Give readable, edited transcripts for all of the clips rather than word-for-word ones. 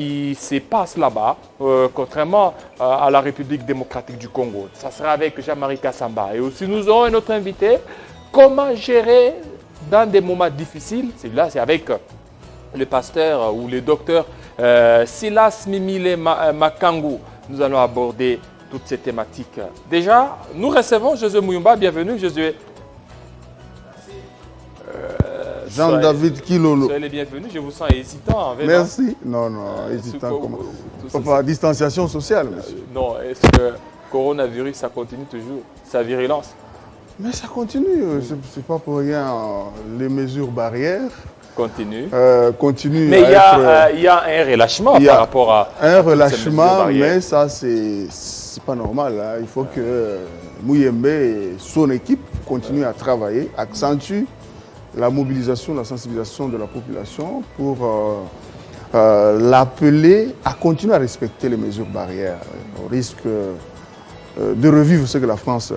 qui se passe là-bas, contrairement à la République démocratique du Congo. Ça sera avec Jean-Marie Kassamba. Et aussi, nous aurons un autre invité. Comment gérer dans des moments difficiles? Celui-là, c'est avec le pasteur ou le docteur Silas Mimile Makangu. Nous allons aborder toutes ces thématiques. Déjà, nous recevons Josué Muyumba. Bienvenue, Josué. Jean-David Kilolo. Soyez les bienvenus, je vous sens hésitant. Merci. Non, hésitant comment? Pas distanciation sociale, monsieur. Non, est-ce que le coronavirus, ça continue toujours, sa virulence? Mais ça continue, c'est pas pour rien. Les mesures barrières continuent. Continuent. Mais il y a un relâchement par rapport à. Un relâchement, mais ça, c'est pas normal. Hein. Il faut que Muyembe et son équipe continuent à travailler, accentuent la mobilisation, la sensibilisation de la population pour l'appeler à continuer à respecter les mesures barrières. On risque de revivre ce que la France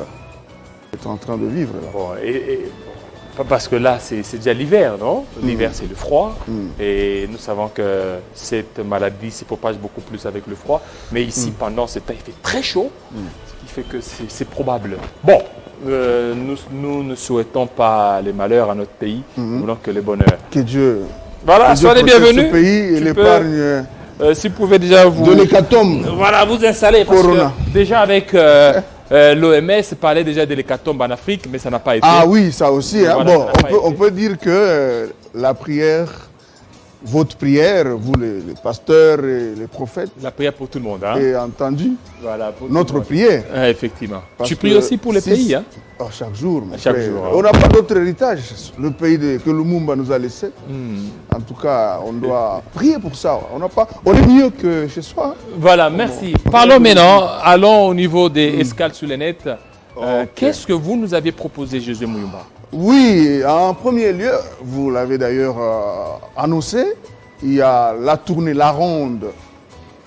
est en train de vivre. Là. Bon, parce que là, c'est déjà l'hiver, non? L'hiver, c'est le froid. Et nous savons que cette maladie se propage beaucoup plus avec le froid. Mais ici, pendant ce temps, il fait très chaud, ce qui fait que c'est probable. Bon. Nous ne souhaitons pas les malheurs à notre pays, nous voulons que le bonheur. Que Dieu, voilà, soyez les bienvenus. Ce pays et l'épargne. Si vous pouvez déjà vous. De l'hécatombe. Voilà, vous installer. Parce que déjà avec l'OMS, parlait déjà de l'hécatombe en Afrique, mais ça n'a pas été. Ah oui, ça aussi. Hein. Voilà, bon, on peut dire que la prière. Votre prière, vous les pasteurs et les prophètes. La prière pour tout le monde. Hein. Et entendu, voilà, pour notre prière. Effectivement. Tu pries aussi pour les pays. Hein. Oh, chaque jour. Chaque jour. On n'a pas d'autre héritage. Le pays que Lumumba nous a laissé. En tout cas, on doit prier pour ça. On est mieux que chez soi. Voilà, merci. Parlons maintenant. Allons au niveau des escales sur les nets. Qu'est-ce que vous nous aviez proposé, Josué Muyumba? Oui, en premier lieu, vous l'avez d'ailleurs annoncé, il y a la tournée, la ronde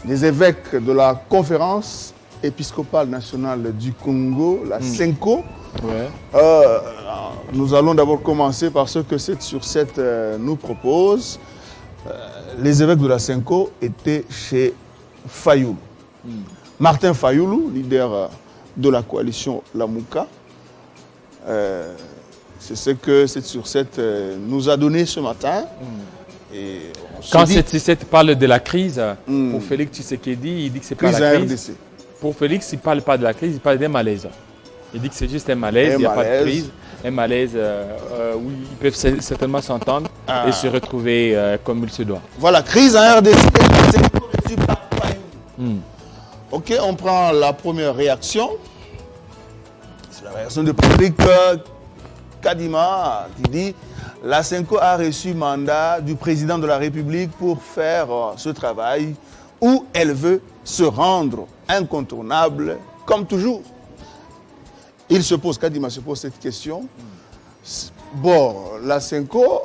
des évêques de la conférence épiscopale nationale du Congo, la CENCO. Ouais. Nous allons d'abord commencer par ce que 7 sur 7 nous propose. Les évêques de la CENCO étaient chez Fayoulou. Martin Fayoulou, leader de la coalition Lamouka. C'est ce que 7 sur 7 nous a donné ce matin. Et quand 7 sur 7 parle de la crise, pour Félix Tshisekedi, il dit que c'est pas la crise. RDC. Pour Félix, il ne parle pas de la crise, il parle d'un malaise. Il dit que c'est juste un malaise, il n'y a pas de crise. Un malaise où ils peuvent certainement s'entendre et se retrouver comme il se doit. Voilà, crise en RDC. Ok, on prend la première réaction. C'est la réaction de Patrick Kadima qui dit la CENCO a reçu mandat du président de la République pour faire ce travail où elle veut se rendre incontournable comme toujours. Kadima se pose cette question. Bon, la CENCO,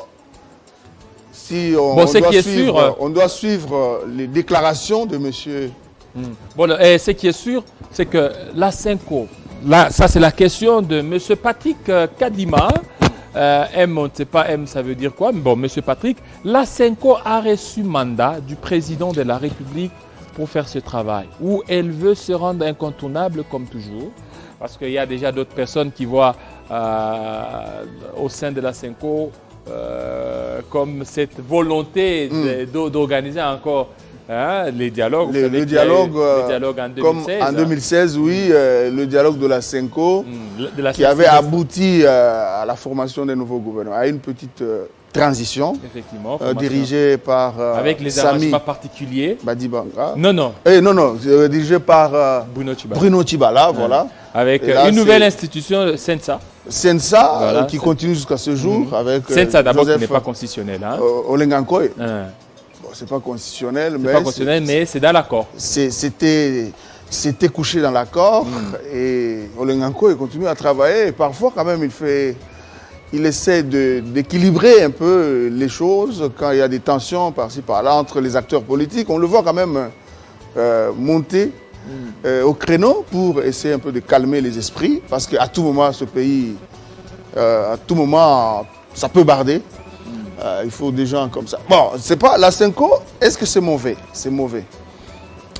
si on doit suivre les déclarations de monsieur. Bon, ce qui est sûr, c'est que la CENCO, là, ça c'est la question de M. Patrick Kadima. M, on ne sait pas M, ça veut dire quoi. Mais bon, M. Patrick, la CENCO a reçu mandat du président de la République pour faire ce travail, où elle veut se rendre incontournable comme toujours. Parce qu'il y a déjà d'autres personnes qui voient au sein de la CENCO comme cette volonté d'organiser encore les dialogues. Le dialogue en 2016. Comme en 2016, oui, le dialogue de la CENCO qui avait abouti à la formation des nouveaux gouvernements, à une petite transition dirigée par avec les arrangements particuliers. Badibanga. Non, dirigée par Bruno Tshibala, voilà. Avec une nouvelle institution, Sensa. Sensa, voilà, qui continue jusqu'à ce jour. Avec Sensa d'abord qui n'est pas constitutionnel. Olengankoy. C'est pas constitutionnel, mais c'est dans l'accord. C'était couché dans l'accord et Olenganko continue à travailler. Et parfois, quand même, il essaie d'équilibrer un peu les choses quand il y a des tensions par-ci par-là entre les acteurs politiques. On le voit quand même monter au créneau pour essayer un peu de calmer les esprits parce qu'à tout moment, ce pays, ça peut barder. Il faut des gens comme ça. Bon, c'est pas la Senko, est-ce que c'est mauvais? C'est mauvais.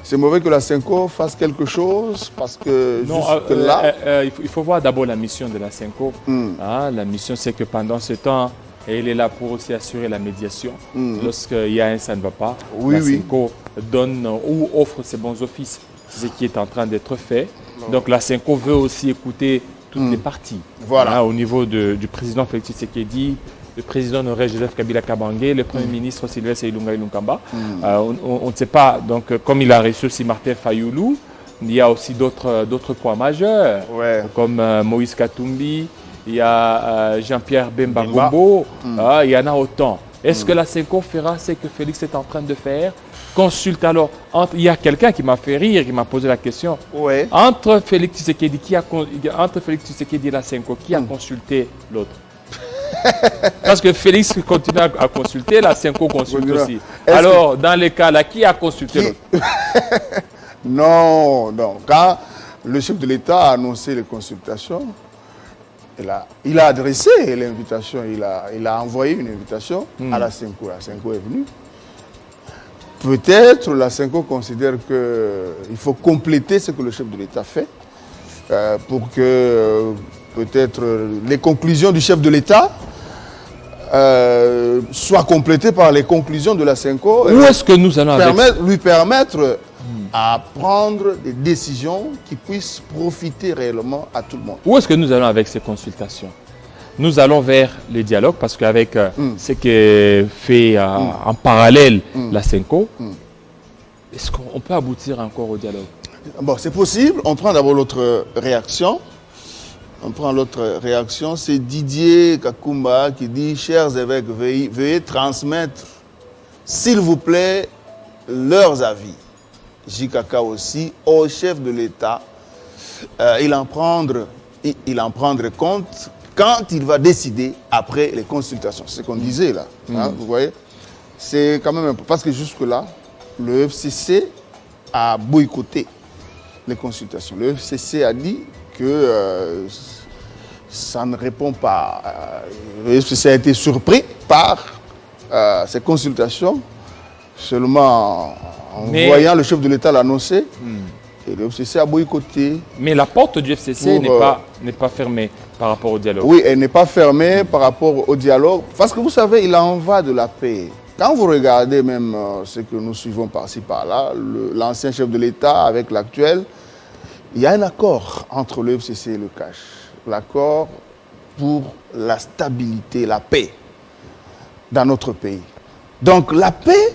C'est mauvais que la Senko fasse quelque chose parce que non, là... il faut voir d'abord la mission de la Senko. La mission, c'est que pendant ce temps, elle est là pour aussi assurer la médiation. Lorsqu'il y a un ça ne va pas, la Senko donne ou offre ses bons offices, ce qui est en train d'être fait. Donc la Senko veut aussi écouter toutes les parties. Voilà. Au niveau du président Félix Tshisekedi, le président honoraire Joseph Kabila Kabange, le premier ministre Sylvestre Ilunga Ilunkamba. On ne sait pas, donc comme il a reçu aussi Martin Fayoulou, il y a aussi d'autres points majeurs, comme Moïse Katumbi, il y a Jean-Pierre Bemba Gombo, il y en a autant. Est-ce que la Senko fera ce que Félix est en train de faire? Consulte alors. Il y a quelqu'un qui m'a fait rire, qui m'a posé la question. Entre Félix Tshisekedi et la Senko, qui a consulté l'autre? Parce que Félix continue à consulter, la Senko consulte aussi. Alors, dans les cas-là, qui a consulté l'autre? Non. Quand le chef de l'État a annoncé les consultations, il a adressé l'invitation, il a envoyé une invitation à la Senko. La Senko est venue. Peut-être la Senko considère qu'il faut compléter ce que le chef de l'État fait pour que peut-être les conclusions du chef de l'État soient complétées par les conclusions de la Senko. Où est-ce que nous allons lui permettre à prendre des décisions qui puissent profiter réellement à tout le monde. Où est-ce que nous allons avec ces consultations? Nous allons vers le dialogue parce qu'avec ce que fait en parallèle la Senko, est-ce qu'on peut aboutir encore au dialogue? Bon, c'est possible. On prend d'abord l'autre réaction. C'est Didier Kakumba qui dit « Chers évêques, veuillez transmettre, s'il vous plaît, leurs avis. » JKK aussi, au chef de l'État, il en prendre compte quand il va décider après les consultations. C'est ce qu'on disait là. Vous voyez? C'est quand même important. Parce que jusque-là, le FCC a boycotté les consultations. Le FCC a dit que ça ne répond pas. Le FCC a été surpris par ces consultations seulement en voyant le chef de l'État l'annoncer. Et le FCC a boycotté. Mais la porte du FCC n'est pas fermée par rapport au dialogue. Oui, elle n'est pas fermée par rapport au dialogue. Parce que vous savez, il en va de la paix. Quand vous regardez même ce que nous suivons par-ci, par-là, l'ancien chef de l'État avec l'actuel, il y a un accord entre le FCC et le CACH. L'accord pour la stabilité, la paix dans notre pays. Donc la paix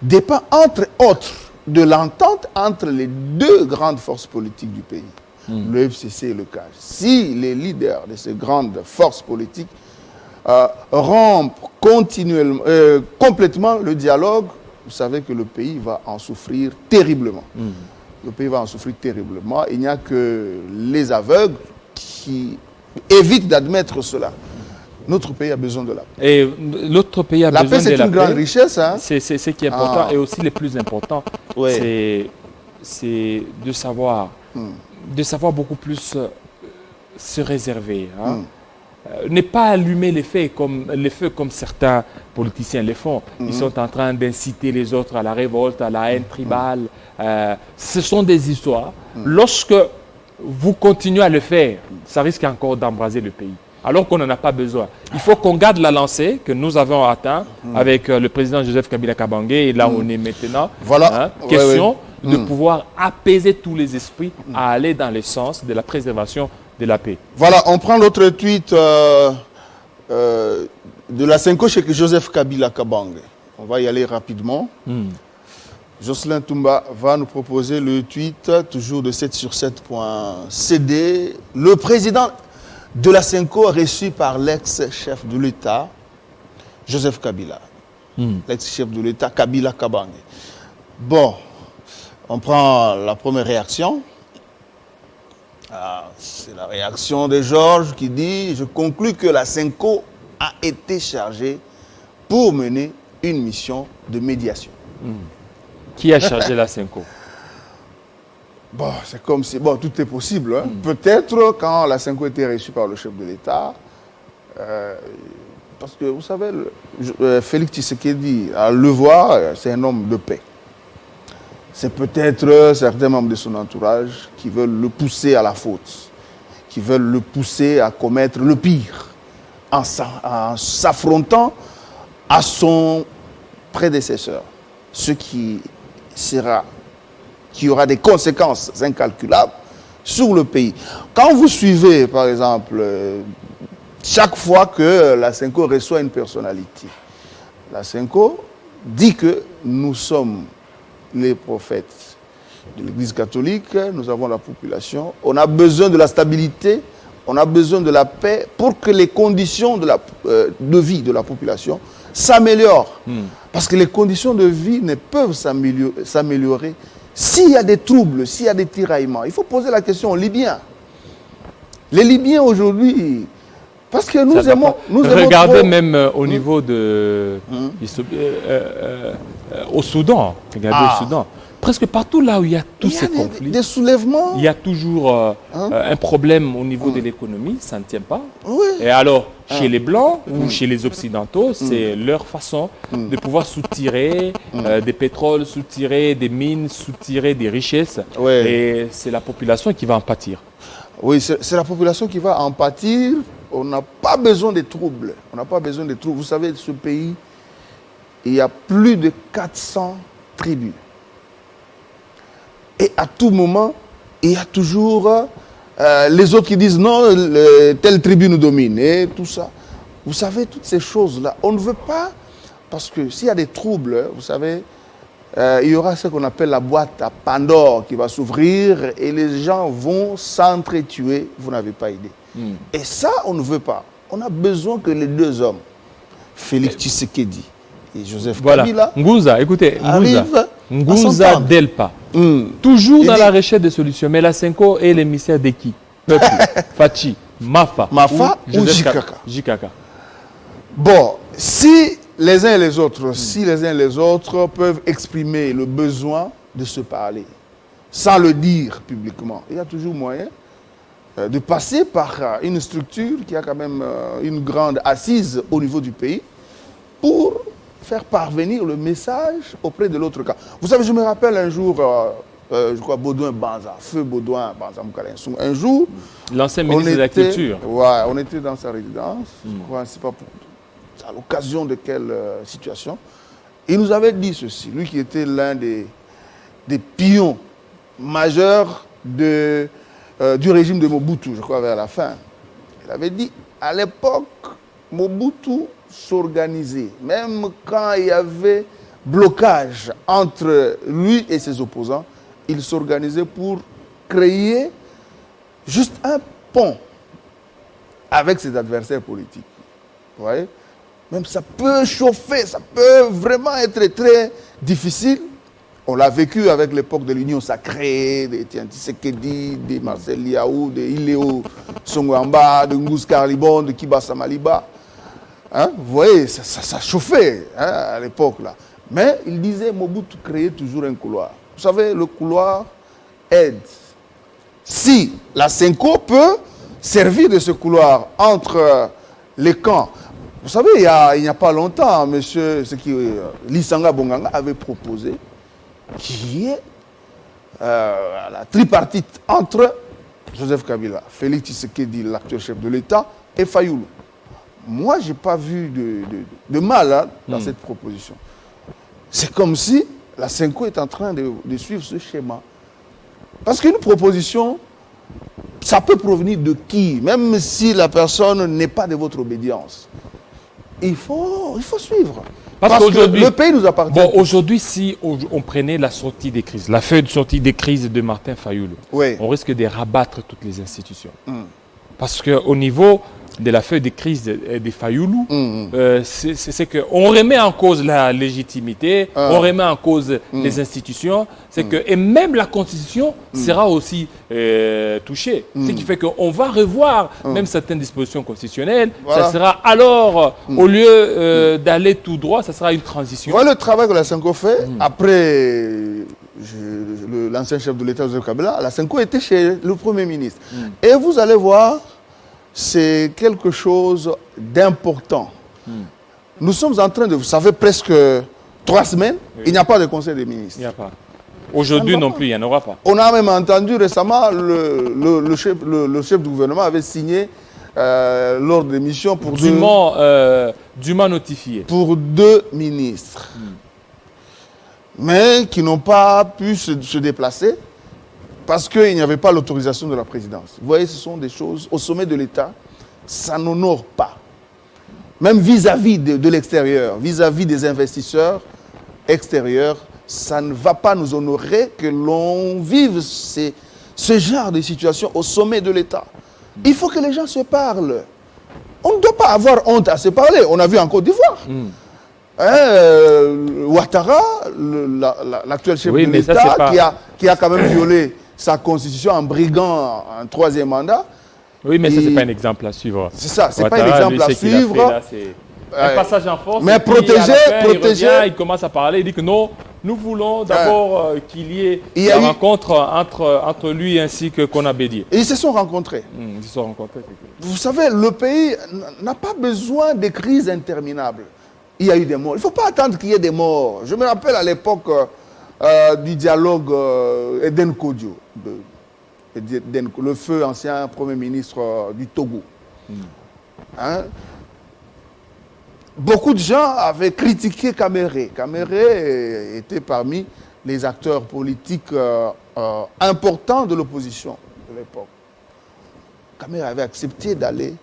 dépend entre autres de l'entente entre les deux grandes forces politiques du pays, le FCC et le CACH. Si les leaders de ces grandes forces politiques rompent complètement le dialogue, vous savez que le pays va en souffrir terriblement. Le pays va en souffrir terriblement. Il n'y a que les aveugles qui évitent d'admettre cela. Notre pays a besoin de la paix. Et l'autre pays a besoin de la paix. La paix, c'est une grande richesse. Hein? C'est ce qui est important. Et aussi le plus important, c'est de savoir beaucoup plus se réserver. Ne pas allumer les feux comme certains politiciens le font. Ils sont en train d'inciter les autres à la révolte, à la haine tribale. Ce sont des histoires. Lorsque vous continuez à le faire, ça risque encore d'embraser le pays. Alors qu'on n'en a pas besoin. Il faut qu'on garde la lancée que nous avons atteinte avec le président Joseph Kabila Kabange. Et là, on est maintenant. Voilà. Question de pouvoir apaiser tous les esprits à aller dans le sens de la préservation de la paix. Voilà, on prend l'autre tweet de la Senko chez Joseph Kabila Kabange. On va y aller rapidement. Jocelyn Toumba va nous proposer le tweet, toujours de 7sur7.cd. Le président de la Senko reçu par l'ex-chef de l'État, Joseph Kabila. L'ex-chef de l'État, Kabila Kabange. Bon, on prend la première réaction. C'est la réaction de Georges qui dit « Je conclus que la Senko a été chargée pour mener une mission de médiation. » Qui a chargé la Senko? Bon, c'est comme si... Bon, tout est possible. Hein. Peut-être quand la Senko était reçue par le chef de l'État, parce que vous savez, Félix Tshisekedi, à le voir, c'est un homme de paix. C'est peut-être certains membres de son entourage qui veulent le pousser à la faute, qui veulent le pousser à commettre le pire, en s'affrontant à son prédécesseur, ce qui aura des conséquences incalculables sur le pays. Quand vous suivez, par exemple, chaque fois que la Senko reçoit une personnalité, la Senko dit que nous sommes les prophètes de l'Église catholique, nous avons la population, on a besoin de la stabilité, on a besoin de la paix pour que les conditions de vie de la population s'améliorent. Parce que les conditions de vie ne peuvent s'améliorer s'il y a des troubles, s'il y a des tiraillements. Il faut poser la question aux Libyens. Les Libyens aujourd'hui, parce que nous aimons regardez trop... même au niveau de... au Soudan. Regardez au Soudan. Presque partout là où il y a tous ces conflits, des soulèvements. il y a toujours un problème au niveau de l'économie, ça ne tient pas. Oui. Et alors, chez les Blancs ou chez les Occidentaux, c'est leur façon de pouvoir soutirer des pétroles, soutirer des mines, soutirer des richesses. Ouais. Et c'est la population qui va en pâtir. Oui, c'est la population qui va en pâtir. On n'a pas besoin de troubles. On n'a pas besoin de troubles. Vous savez, ce pays, il y a plus de 400 tribus. Et à tout moment, il y a toujours les autres qui disent non, telle tribu nous domine et tout ça. Vous savez, toutes ces choses-là, on ne veut pas, parce que s'il y a des troubles, vous savez, il y aura ce qu'on appelle la boîte à Pandore qui va s'ouvrir et les gens vont s'entretuer. Vous n'avez pas idée. Et ça, on ne veut pas. On a besoin que les deux hommes, Félix Tshisekedi et Joseph Kabila, Ngouza, écoutez, Ngouza Delpa. Il Toujours dans dit, la recherche de solutions. Mais la Senko est l'émissaire de qui? Peuple, Fachi, Mafa ou Jikaka. Jikaka. Bon, si les uns et les autres peuvent exprimer le besoin de se parler, sans le dire publiquement, il y a toujours moyen de passer par une structure qui a quand même une grande assise au niveau du pays pour faire parvenir le message auprès de l'autre camp. Vous savez, je me rappelle un jour, je crois Baudouin Banza, feu Baudouin Banza Moukalinsou, un jour... L'ancien ministre de la Culture. Ouais, on était dans sa résidence, je crois, c'est pas pour... à l'occasion de quelle situation. Il nous avait dit ceci, lui qui était l'un des pions majeurs du régime de Mobutu, je crois, vers la fin. Il avait dit, à l'époque, Mobutu s'organisait, même quand il y avait blocage entre lui et ses opposants, il s'organisait pour créer juste un pont avec ses adversaires politiques. Vous voyez? Même ça peut chauffer, ça peut vraiment être très difficile. On l'a vécu avec l'époque de l'Union sacrée, de Tshisekedi, de Marcel Liaou, de Iléo Songwamba, de Ngous Karlibon, de Kibasa Maliba. Hein? Vous voyez, ça chauffait à l'époque là. Mais il disait Mobutu créait toujours un couloir. Vous savez, le couloir aide. Si la Senko peut servir de ce couloir entre les camps. Vous savez, il n'y a pas longtemps, Lisanga Bonganga avait proposé qu'il y ait la tripartite entre Joseph Kabila, Félix Tshisekedi, l'actuel chef de l'État, et Fayoulou. Moi, je n'ai pas vu de mal dans cette proposition. C'est comme si la Senko est en train de suivre ce schéma. Parce qu'une proposition, ça peut provenir de qui? Même si la personne n'est pas de votre obédience. Il faut suivre. Parce que le pays nous appartient. Bon, aujourd'hui, si on prenait la sortie des crises, la feuille de sortie des crises de Martin Fayoulou, on risque de rabattre toutes les institutions. Parce qu'au niveau de la feuille de crise des Fayoulou, c'est qu'on remet en cause la légitimité, on remet en cause les institutions, et même la Constitution sera aussi touchée. Ce qui fait qu'on va revoir même certaines dispositions constitutionnelles. Voilà. Ça sera alors, au lieu d'aller tout droit, ça sera une transition. Voilà le travail que la Senko fait. Après l'ancien chef de l'État, Joseph Kabila, la Senko était chez le Premier ministre. Et vous allez voir, c'est quelque chose d'important. Nous sommes en train de, vous savez, presque 3 semaines, il n'y a pas de conseil des ministres. Il n'y a pas. Aujourd'hui non plus, il n'y en aura pas. On a même entendu récemment, le chef du gouvernement avait signé l'ordre de mission pour dûment notifié. Pour 2 ministres. Mais qui n'ont pas pu se déplacer parce qu'il n'y avait pas l'autorisation de la présidence. Vous voyez, ce sont des choses, au sommet de l'État, ça n'honore pas. Même vis-à-vis de l'extérieur, vis-à-vis des investisseurs extérieurs, ça ne va pas nous honorer que l'on vive ce genre de situation au sommet de l'État. Il faut que les gens se parlent. On ne doit pas avoir honte à se parler. On a vu en Côte d'Ivoire. Ouattara, l'actuel chef de l'État, qui a quand même violé sa constitution en briguant un 3e mandat. Oui, mais ça, ce n'est pas un exemple à suivre. C'est ça, ce n'est pas un exemple à suivre. Un passage en force. Mais protéger. Il commence à parler, il dit que non, nous voulons d'abord qu'il y ait une rencontre entre lui ainsi que Konabédié. Et ils se sont rencontrés. Ils se sont rencontrés. Vous savez, le pays n'a pas besoin de crises interminables. Il y a eu des morts. Il ne faut pas attendre qu'il y ait des morts. Je me rappelle à l'époque du dialogue Eden Kodjo, le feu ancien Premier ministre du Togo. Hein? Beaucoup de gens avaient critiqué Kaméré. Kaméré était parmi les acteurs politiques importants de l'opposition de l'époque. Kaméré avait accepté d'aller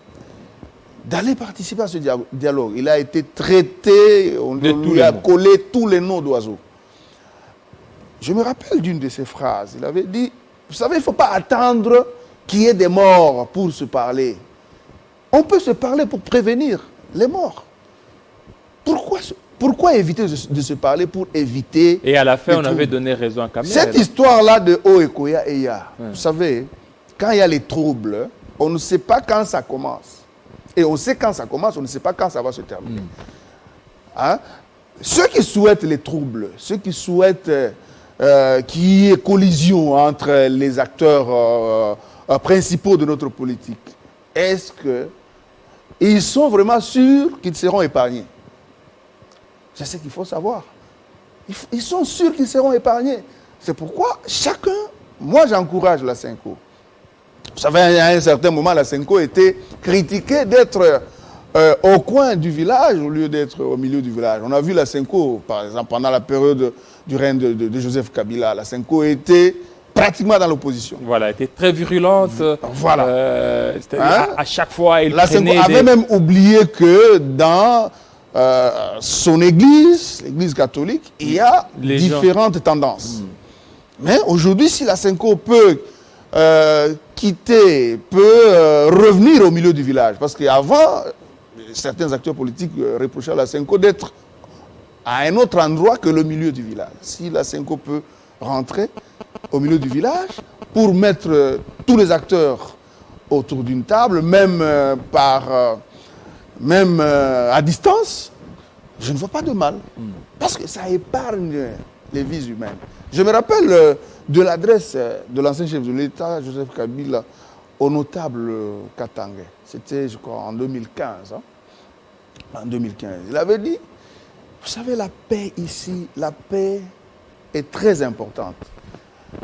participer à ce dialogue. Il a été traité, on lui a collé tous les noms d'oiseaux. Je me rappelle d'une de ses phrases. Il avait dit, vous savez, il ne faut pas attendre qu'il y ait des morts pour se parler. On peut se parler pour prévenir les morts. Pourquoi éviter de se parler pour éviter... Et à la fin, on avait donné raison à Kaméré. Cette histoire-là de Oekoya et Ya, vous savez, quand il y a les troubles, on ne sait pas quand ça commence. Et on sait quand ça commence, on ne sait pas quand ça va se terminer. Hein? Ceux qui souhaitent les troubles, ceux qui souhaitent qu'il y ait collision entre les acteurs principaux de notre politique, est-ce qu'ils sont vraiment sûrs qu'ils seront épargnés? C'est ce qu'il faut savoir. Ils sont sûrs qu'ils seront épargnés. C'est pourquoi chacun, moi j'encourage la Senko. Vous savez, à un certain moment, la Senko était critiquée d'être au coin du village au lieu d'être au milieu du village. On a vu la Senko, par exemple, pendant la période du règne de Joseph Kabila. La Senko était pratiquement dans l'opposition. Voilà, elle était très virulente. Voilà. À chaque fois, elle la Senko avait même oublié que dans son église, l'église catholique, il y a différentes tendances. Mais aujourd'hui, si la Senko peut quitter, peut revenir au milieu du village, parce qu'avant, certains acteurs politiques reprochaient à la Senko d'être à un autre endroit que le milieu du village. Si la Senko peut rentrer au milieu du village pour mettre tous les acteurs autour d'une table, même à distance, je ne vois pas de mal. Parce que ça épargne les vies humaines. Je me rappelle de l'adresse de l'ancien chef de l'État, Joseph Kabila, au notable Katangé. C'était, je crois, en 2015. En 2015. Il avait dit, vous savez, la paix ici, la paix est très importante.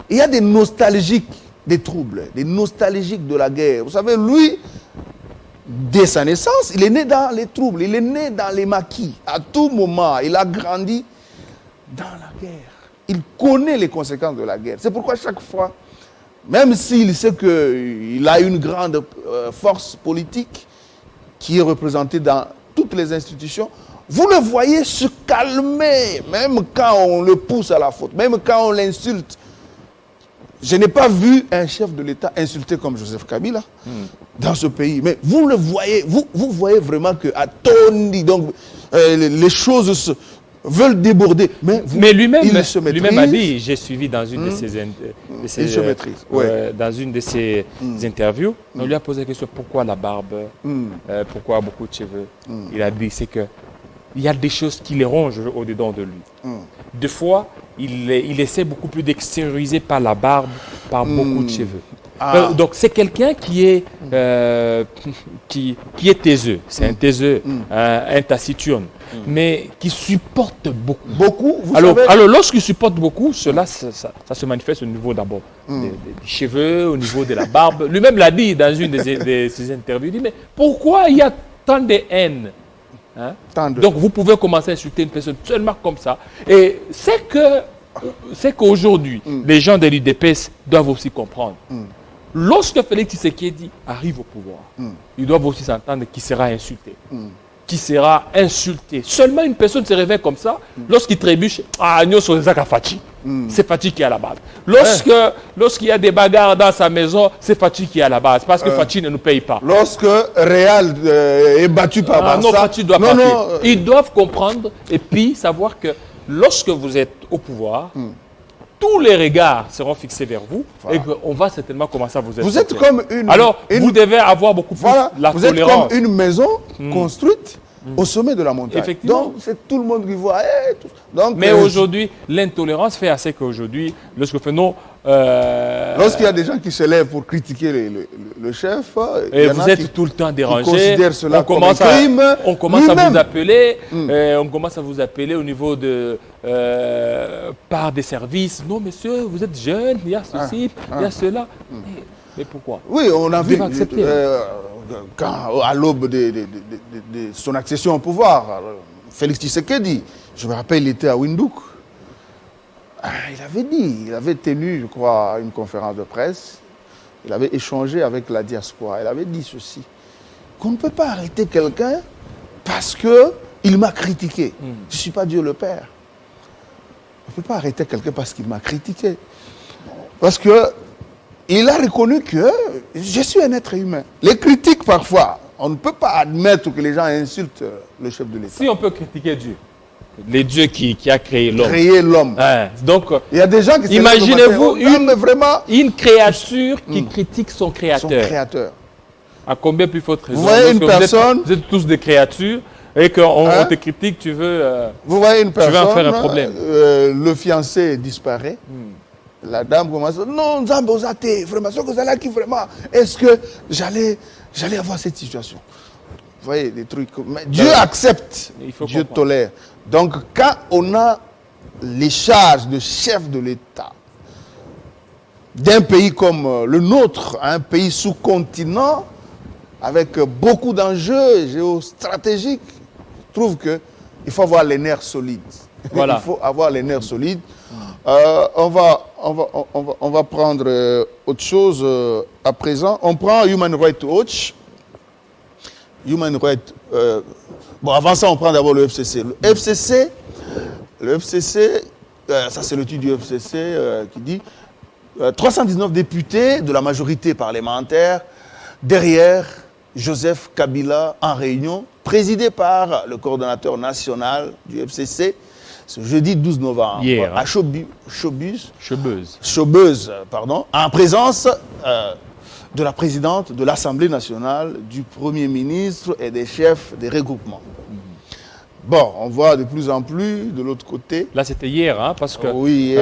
Il y a des nostalgiques des troubles, des nostalgiques de la guerre. Vous savez, lui, dès sa naissance, il est né dans les troubles, il est né dans les maquis. À tout moment, il a grandi dans la guerre. Il connaît les conséquences de la guerre. C'est pourquoi chaque fois, même s'il sait qu'il a une grande force politique qui est représentée dans toutes les institutions, vous le voyez se calmer, même quand on le pousse à la faute, même quand on l'insulte. Je n'ai pas vu un chef de l'État insulté comme Joseph Kabila dans ce pays. Mais vous le voyez, vous voyez vraiment qu'à Tony, donc les choses veulent déborder. Mais lui-même a dit, j'ai suivi dans une de ses interviews, on lui a posé la question, pourquoi la barbe, pourquoi beaucoup de cheveux? Il a dit, c'est que il y a des choses qui les rongent au-dedans de lui. Des fois, il essaie beaucoup plus d'extérioriser par la barbe, par beaucoup de cheveux. Donc, c'est quelqu'un qui est qui est taiseux, c'est un taiseux, un taciturne, mais qui supporte beaucoup. Beaucoup, vous Alors, savez. alors lorsqu'il supporte beaucoup, cela ça se manifeste au niveau d'abord des cheveux, au niveau de la barbe. Lui-même l'a dit dans une de ses interviews, il dit, mais pourquoi il y a tant de haine, hein? Donc vous pouvez commencer à insulter une personne seulement comme ça. Et c'est qu'aujourd'hui, les gens de l'UDPS doivent aussi comprendre. Lorsque Félix Tshisekedi arrive au pouvoir, ils doivent aussi s'entendre qu'il sera insulté. Qui sera insulté. Seulement une personne se réveille comme ça, lorsqu'il trébuche, c'est Fachi qui est à la base. Lorsqu'il y a des bagarres dans sa maison, c'est Fachi qui est à la base, parce que Fachi ne nous paye pas. Lorsque Réal est battu par Barça, non, Fachi doit partir. Ils doivent comprendre et puis savoir que lorsque vous êtes au pouvoir, tous les regards seront fixés vers vous et qu'on va certainement commencer à vous Vous êtes comme une... Alors, vous devez avoir beaucoup plus la vous tolérance. Êtes comme une maison construite au sommet de la montagne. Effectivement. Donc, c'est tout le monde qui voit. Donc, mais aujourd'hui, l'intolérance fait assez qu'aujourd'hui, lorsque faisons... lorsqu'il y a des gens qui se lèvent pour critiquer le chef, et vous êtes tout le temps dérangé, cela on commence comme un crime, on commence à vous appeler, on commence à vous appeler au niveau de par des services. Non, monsieur, vous êtes jeune, il y a ceci, il y a cela. Mais pourquoi? Oui, on a vu accepter. Quand, à l'aube de son accession au pouvoir, Félix Tshisekedi, je me rappelle, il était à Windhoek. Il avait tenu, je crois, une conférence de presse. Il avait échangé avec la diaspora. Il avait dit ceci, qu'on ne peut pas arrêter quelqu'un parce qu'il m'a critiqué. Je ne suis pas Dieu le Père. On ne peut pas arrêter quelqu'un parce qu'il m'a critiqué. Parce qu'il a reconnu que je suis un être humain. Les critiques, parfois, on ne peut pas admettre que les gens insultent le chef de l'État. Si on peut critiquer Dieu, le Dieu qui a créé l'homme. Créé l'homme. Donc, il y a des gens qui imaginez-vous une créature qui critique son créateur. Son créateur. À combien plus forte raison? Vous voyez une personne... Vous êtes tous des créatures et qu'on te critique, tu veux... vous voyez une personne... Tu veux en faire un problème. Le fiancé disparaît. La dame commence à dire, non, Zambozate, vraiment, vraiment, est-ce que j'allais avoir cette situation? Vous voyez, des trucs... Mais Dieu accepte, Dieu tolère. Donc, quand on a les charges de chef de l'État d'un pays comme le nôtre, un pays sous-continent, avec beaucoup d'enjeux géostratégiques, je trouve qu'il faut avoir les nerfs solides. Voilà. Il faut avoir les nerfs solides. On va prendre autre chose à présent. On prend Human Rights Watch. Human Rights... bon, avant ça, on prend d'abord le FCC. Le FCC, ça c'est l'étude du FCC qui dit 319 députés de la majorité parlementaire derrière Joseph Kabila en réunion, présidé par le coordonnateur national du FCC, ce jeudi 12 novembre, hier, à Chaubeuse, en présence de la présidente de l'Assemblée nationale, du Premier ministre et des chefs des regroupements. Bon, on voit de plus en plus de l'autre côté. Là, c'était hier, hein, parce que oui,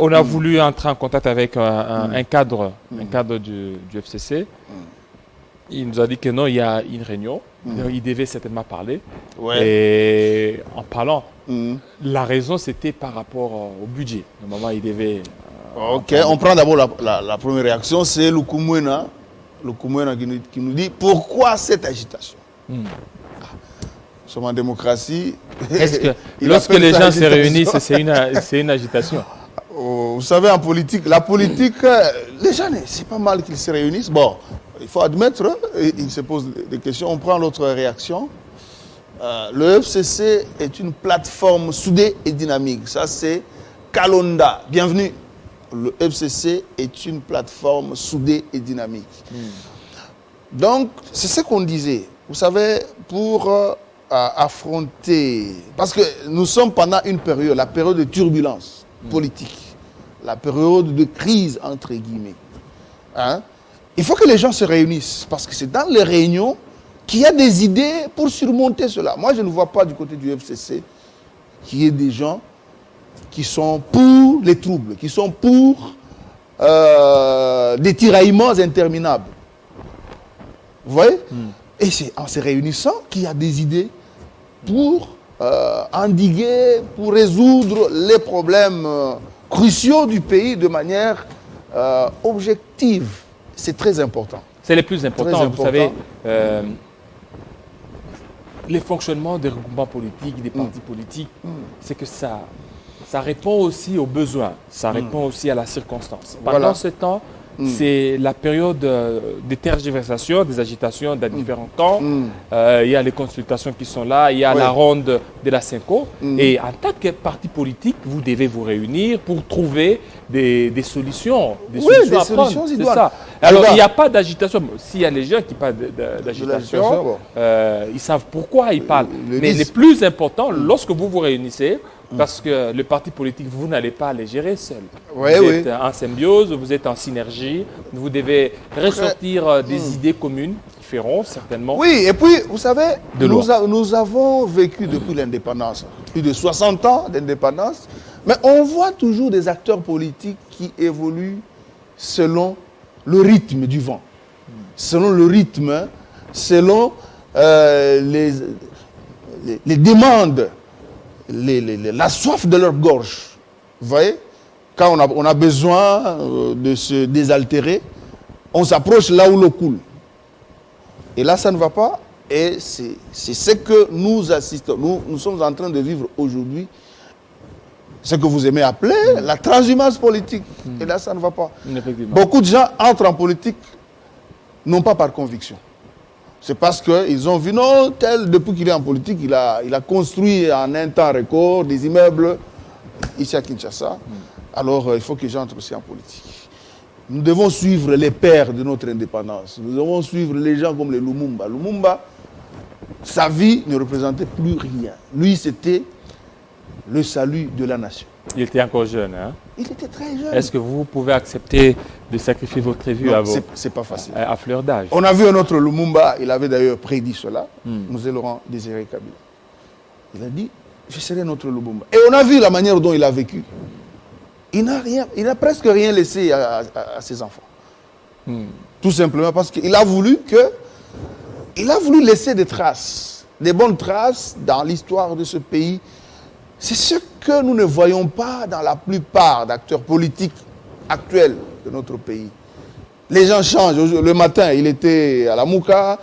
on a voulu entrer en contact avec un cadre du FCC. Il nous a dit que non, il y a une réunion. Il devait certainement parler. Ouais. Et en parlant, la raison, c'était par rapport au budget. Normalement, il devait... ok, on prend d'abord la première réaction. C'est Lukumwena qui nous dit pourquoi cette agitation. Nous sommes en démocratie. Est-ce que lorsque les gens se réunissent, c'est une agitation? Vous savez, en politique, les gens, c'est pas mal qu'ils se réunissent. Bon, il faut admettre, ils se posent des questions. On prend l'autre réaction. Le FCC est une plateforme soudée et dynamique. Ça, c'est Kalonda. Bienvenue. Le FCC est une plateforme soudée et dynamique. Donc, c'est ce qu'on disait. Vous savez, pour affronter... Parce que nous sommes pendant une période, la période de turbulence politique, la période de crise, entre guillemets. Hein? Il faut que les gens se réunissent, parce que c'est dans les réunions qu'il y a des idées pour surmonter cela. Moi, je ne vois pas du côté du FCC qu'il y ait des gens qui sont pour les troubles, qui sont pour des tiraillements interminables. Vous voyez? Et c'est en se réunissant qu'il y a des idées pour endiguer, pour résoudre les problèmes cruciaux du pays de manière objective. C'est très important. C'est le plus important. Très Vous savez, les fonctionnements des regroupements politiques, des partis politiques, c'est que ça répond aussi aux besoins, ça répond aussi à la circonstance. Pendant ce temps, c'est la période des tergiversations, des agitations dans différents camps. Il y a les consultations qui sont là, il y a la ronde de la Cinco. Et en tant que parti politique, vous devez vous réunir pour trouver des solutions. Des solutions c'est ça. Alors, il n'y a pas d'agitation. S'il y a les gens qui parlent d'agitation, ils savent pourquoi ils parlent. Mais le plus important, lorsque vous vous réunissez, parce que le parti politique, vous n'allez pas les gérer seul. Vous êtes en symbiose, vous êtes en synergie, vous devez ressortir des idées communes qui feront certainement. Oui, et puis, vous savez, nous avons vécu depuis l'indépendance, plus de 60 ans d'indépendance, mais on voit toujours des acteurs politiques qui évoluent selon le rythme du vent, selon le rythme, selon les demandes, la soif de leur gorge. Vous voyez? Quand on a besoin de se désaltérer, on s'approche là où l'eau coule. Et là, ça ne va pas. Et c'est ce que nous assistons. Nous sommes en train de vivre aujourd'hui ce que vous aimez appeler la transhumance politique. Et là, ça ne va pas. Beaucoup de gens entrent en politique, non pas par conviction. C'est parce qu'ils ont vu, non, tel, depuis qu'il est en politique, il a construit en un temps record des immeubles ici à Kinshasa. Alors, il faut que j'entre aussi en politique. Nous devons suivre les pères de notre indépendance. Nous devons suivre les gens comme les Lumumba. Lumumba, sa vie ne représentait plus rien. Lui, c'était le salut de la nation. Il était encore jeune, hein? Il était très jeune. Est-ce que vous pouvez accepter de sacrifier votre vie c'est pas facile. À fleur d'âge? On a vu un autre Lumumba, il avait d'ailleurs prédit cela, Mzee Laurent Désiré Kabila. Il a dit, je serai notre Lumumba. Et on a vu la manière dont il a vécu. Il n'a presque rien laissé à ses enfants. Tout simplement parce qu'il a voulu laisser des traces, des bonnes traces dans l'histoire de ce pays. C'est ce que nous ne voyons pas dans la plupart d'acteurs politiques actuels de notre pays. Les gens changent. Le matin, il était à la Mouka.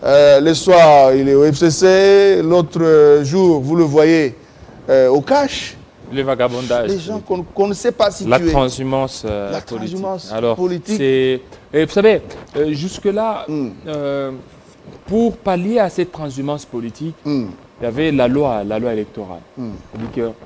Le soir, il est au FCC. L'autre jour, vous le voyez au cash. Le vagabondage. Les gens qu'on ne sait pas situer. La transhumance politique. Et vous savez, jusque-là, pour pallier à cette transhumance politique, il y avait la loi électorale.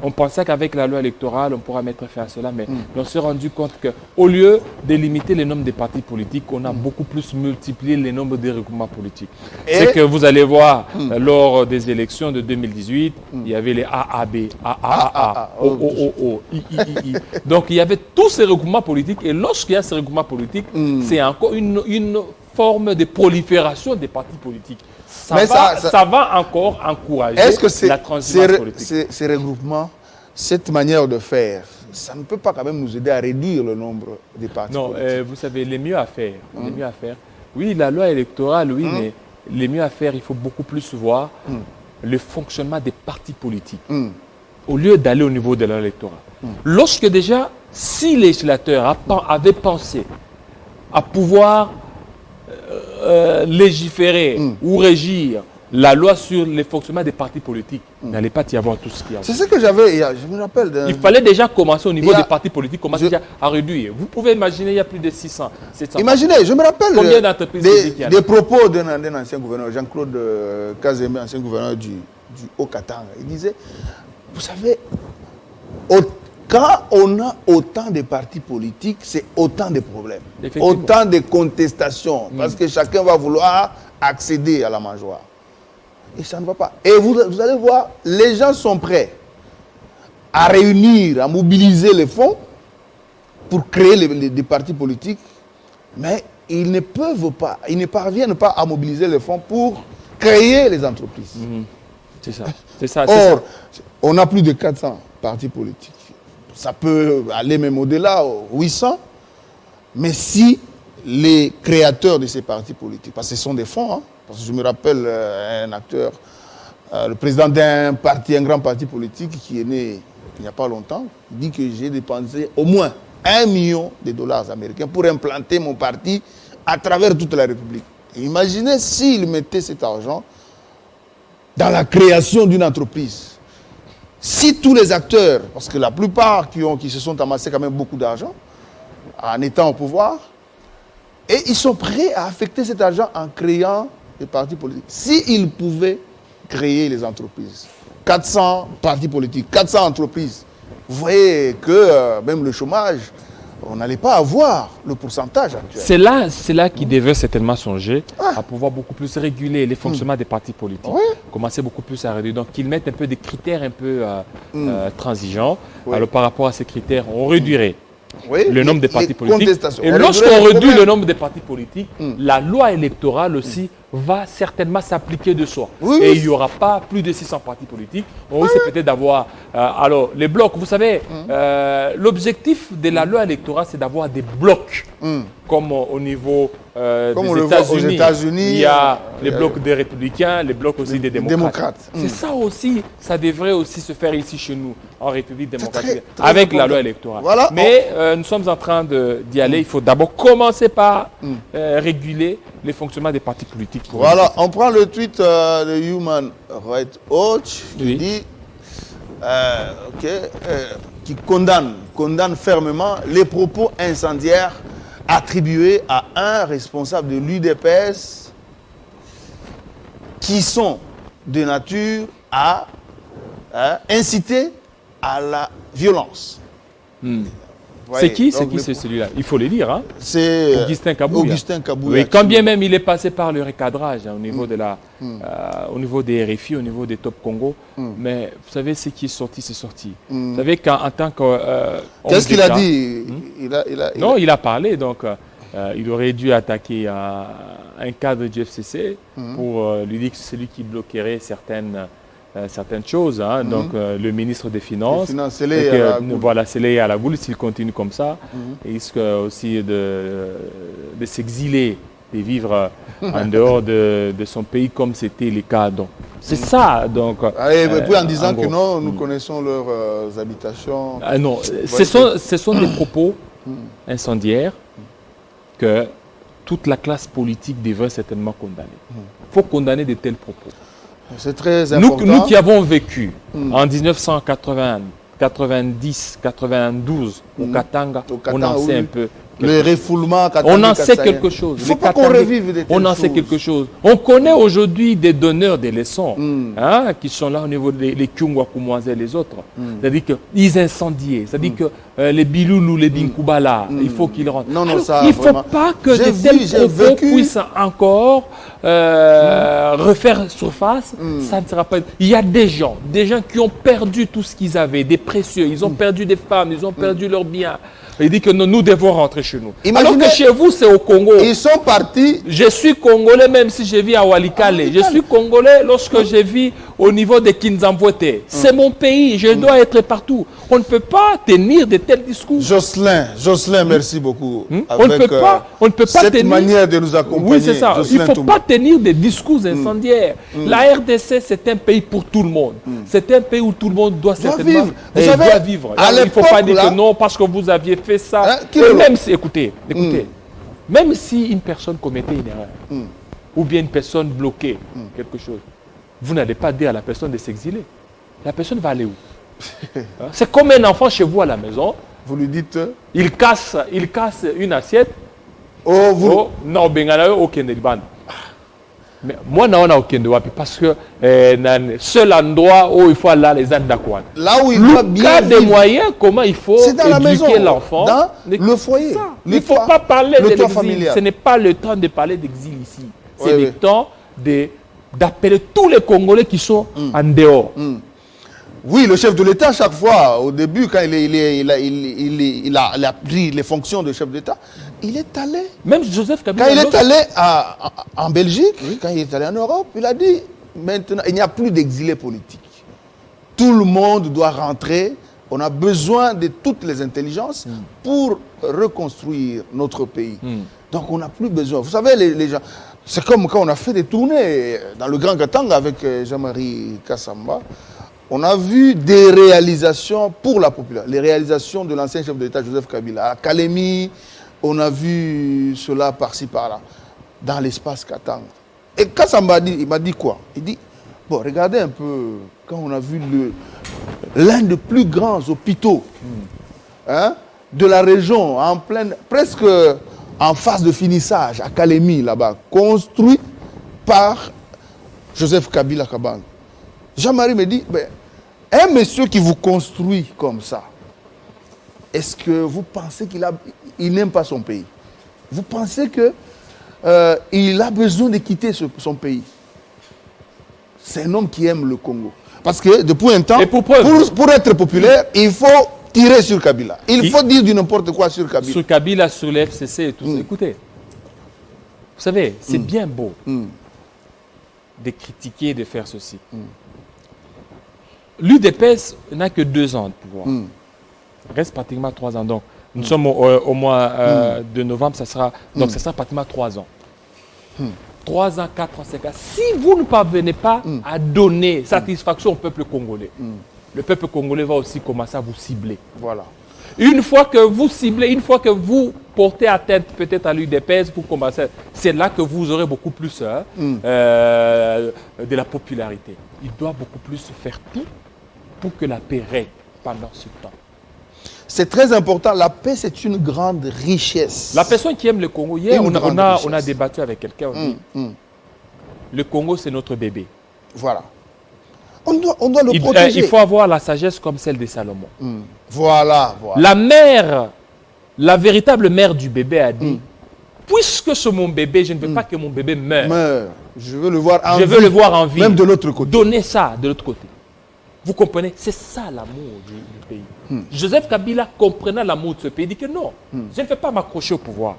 On pensait qu'avec la loi électorale, on pourra mettre fin à cela, mais on s'est rendu compte qu'au lieu de limiter le nombre de partis politiques, on a beaucoup plus multiplié le nombre de regroupements politiques. C'est que vous allez voir, lors des élections de 2018, il y avait les AAB, AAA, OOO, III. Donc il y avait tous ces regroupements politiques, et lorsqu'il y a ces regroupements politiques, c'est encore une forme de prolifération des partis politiques. Ça va encore encourager la transhumance politique. Ces regroupements, cette manière de faire, ça ne peut pas quand même nous aider à réduire le nombre des partis politiques. Non, vous savez, les mieux à faire. Oui, la loi électorale, oui, mais les mieux à faire, il faut beaucoup plus voir le fonctionnement des partis politiques au lieu d'aller au niveau de l'électorat. Lorsque déjà, si les législateurs avaient pensé à pouvoir légiférer ou régir la loi sur le fonctionnement des partis politiques, il n'allait pas y avoir tout ce qu'il y a. C'est ce que j'avais, je me rappelle. Il fallait déjà commencer au niveau des partis politiques, commencer déjà à réduire. Vous pouvez imaginer, il y a plus de 600, 700. Imaginez, je me rappelle combien d'entreprises des propos d'un ancien gouverneur, Jean-Claude Kazembe, ancien gouverneur du Haut-Katanga. Il disait, vous savez, quand on a autant de partis politiques, c'est autant de problèmes, autant de contestations, parce que chacun va vouloir accéder à la mangeoire. Et ça ne va pas. Et vous allez voir, les gens sont prêts à réunir, à mobiliser les fonds pour créer des partis politiques, mais ils ne peuvent pas, ils ne parviennent pas à mobiliser les fonds pour créer les entreprises. C'est ça. Or, on a plus de 400 partis politiques. Ça peut aller même au-delà, 800. Mais si les créateurs de ces partis politiques, parce que ce sont des fonds, hein, parce que je me rappelle un acteur, le président d'un parti, un grand parti politique qui est né il n'y a pas longtemps, dit que j'ai dépensé au moins $1 million américains pour implanter mon parti à travers toute la République. Et imaginez s'il mettait cet argent dans la création d'une entreprise. Si tous les acteurs, parce que la plupart qui se sont amassés quand même beaucoup d'argent, en étant au pouvoir, et ils sont prêts à affecter cet argent en créant des partis politiques. S'ils pouvaient créer les entreprises, 400 partis politiques, 400 entreprises, vous voyez que même le chômage, on n'allait pas avoir le pourcentage actuel. C'est là qu'il devait certainement songer à pouvoir beaucoup plus réguler les fonctionnements des partis politiques. Commencer beaucoup plus à réduire. Donc qu'ils mettent un peu des critères un peu transigeants. Alors par rapport à ces critères, on réduirait le nombre de partis politiques. Et lorsqu'on réduit le nombre de partis politiques, la loi électorale aussi va certainement s'appliquer de soi. Et il n'y aura pas plus de 600 partis politiques. On risque peut-être d'avoir... alors, les blocs, vous savez, l'objectif de la loi électorale, c'est d'avoir des blocs. Comme au niveau des États-Unis. Il y a les blocs des républicains, les blocs aussi des démocrates. C'est ça aussi, ça devrait aussi se faire ici chez nous, en République démocratique, avec la loi électorale. Voilà. Mais nous sommes en train d'y aller. Il faut d'abord commencer par réguler les fonctionnements des partis politiques. Voilà, on prend le tweet de Human Rights Watch qui dit qui condamne fermement les propos incendiaires attribués à un responsable de l'UDPS qui sont de nature à inciter à la violence. C'est qui c'est celui-là? Il faut le dire. Hein? C'est Augustin Kabouya. Oui, quand bien même il est passé par le recadrage au niveau, au niveau des RFI, au niveau des Top Congo. Mais vous savez, ce qui est sorti, c'est sorti. Vous savez qu'en tant que... Qu'est-ce qu'il a dit? Non, il a parlé. Donc, il aurait dû attaquer un cadre du FCC pour lui dire que c'est celui qui bloquerait certaines choses. Hein. Donc, le ministre des Finances, voilà, c'est lié à la boule. S'il continue comme ça, il risque aussi de s'exiler, de vivre en dehors de son pays comme c'était le cas. C'est ça. Donc, et puis en disant que non, nous connaissons leurs habitations. Non, ce sont des propos incendiaires que toute la classe politique devrait certainement condamner. Il faut condamner de tels propos. C'est très important. Nous qui avons vécu en 1980, 90, 92 au Katanga, on en sait un peu. Le refoulement, on en sait quelque chose. Il ne faut pas qu'on revive des On en sait quelque chose. On connaît aujourd'hui des donneurs des leçons qui sont là au niveau des Kyungwa, Koumoise et les autres. C'est-à-dire qu'ils incendiaient. C'est-à-dire que les Biloulou, les Dinkoubala, il faut qu'ils rentrent. Non, il ne faut pas que de tels propos puissent encore refaire surface. Ça ne sera pas... Il y a des gens qui ont perdu tout ce qu'ils avaient, des précieux. Ils ont perdu des femmes, ils ont perdu leurs biens. Il dit que nous devons rentrer chez nous. Alors que chez vous, c'est au Congo. Ils sont partis. Je suis congolais même si je vis à Walikale. Je suis congolais lorsque je vis au niveau de Kinzambwete. C'est mon pays, je dois être partout. On ne peut pas tenir de tels discours. Jocelyn, merci beaucoup. On ne peut pas cette tenir... manière de nous accompagner. Oui, c'est ça. Il ne faut pas tenir des discours incendiaires. La RDC, c'est un pays pour tout le monde. C'est un pays où tout le monde doit certainement vivre. Il ne faut pas dire que non, parce que vous aviez fait ça. Même si, écoutez, même si une personne commettait une erreur, ou bien une personne bloquait quelque chose, vous n'allez pas dire à la personne de s'exiler. La personne va aller où? C'est comme un enfant chez vous à la maison. Vous lui dites... Il casse une assiette. Non, aucun ban. Mais moi, je n'ai aucun droit parce que seul endroit où il faut aller les Andakouan. Là où il doit bien des moyens, comment il faut éduquer l'enfant. Dans le foyer. Il ne faut pas parler de l'exil. Ce n'est pas le temps de parler d'exil ici. C'est le temps d'appeler tous les Congolais qui sont en dehors. Oui, le chef de l'État, chaque fois, au début, quand il a pris les fonctions de chef d'État, il est allé. Même Joseph Kabila. Quand il est allé en Belgique, quand il est allé en Europe, il a dit maintenant, il n'y a plus d'exilés politiques. Tout le monde doit rentrer On a besoin de toutes les intelligences pour reconstruire notre pays. Donc on n'a plus besoin. Vous savez, les gens, c'est comme quand on a fait des tournées dans le Grand Katanga avec Jean-Marie Kassamba. On a vu des réalisations pour la population. Les réalisations de l'ancien chef de l'État Joseph Kabila. À Kalemi, on a vu cela par-ci, par-là, dans l'espace Katanga. Et Kassamba, il m'a dit quoi? Il dit, bon, regardez un peu, quand on a vu l'un des plus grands hôpitaux de la région, en pleine, presque en phase de finissage, à Kalemi, là-bas, construit par Joseph Kabila Kabang. Jean-Marie me dit, ben, un monsieur qui vous construit comme ça, est-ce que vous pensez qu'il n'aime pas son pays? Vous pensez qu'il a besoin de quitter son pays? C'est un homme qui aime le Congo. Parce que depuis un temps, pour être populaire, il faut tirer sur Kabila. Il faut dire du n'importe quoi sur Kabila. Sur Kabila, sur le FCC et tout ça. Écoutez, vous savez, c'est bien beau de critiquer, de faire ceci. L'UDPS n'a que 2 ans de pouvoir. Il reste pratiquement 3 ans. Donc, nous sommes au mois de novembre, ça sera pratiquement 3 ans. 3 ans, 4 ans, 5 ans. Si vous ne parvenez pas à donner satisfaction au peuple congolais, le peuple congolais va aussi commencer à vous cibler. Voilà. Une fois que vous ciblez, une fois que vous portez atteinte peut-être à l'UDPS, vous commencez, c'est là que vous aurez beaucoup plus de la popularité. Il doit beaucoup plus faire tout pour que la paix règne pendant ce temps. C'est très important. La paix, c'est une grande richesse. La personne qui aime le Congo, hier, on a débattu avec quelqu'un. Le Congo, c'est notre bébé. Voilà. On doit le protéger. Il faut avoir la sagesse comme celle de Salomon. Voilà. La mère, la véritable mère du bébé a dit, puisque c'est mon bébé, je ne veux pas que mon bébé meure. Je veux le voir en vie. Je veux le voir en vie. Même de l'autre côté. Donnez ça de l'autre côté. Vous comprenez? C'est ça l'amour du pays. Joseph Kabila comprenant l'amour de ce pays, dit que non, je ne veux pas m'accrocher au pouvoir.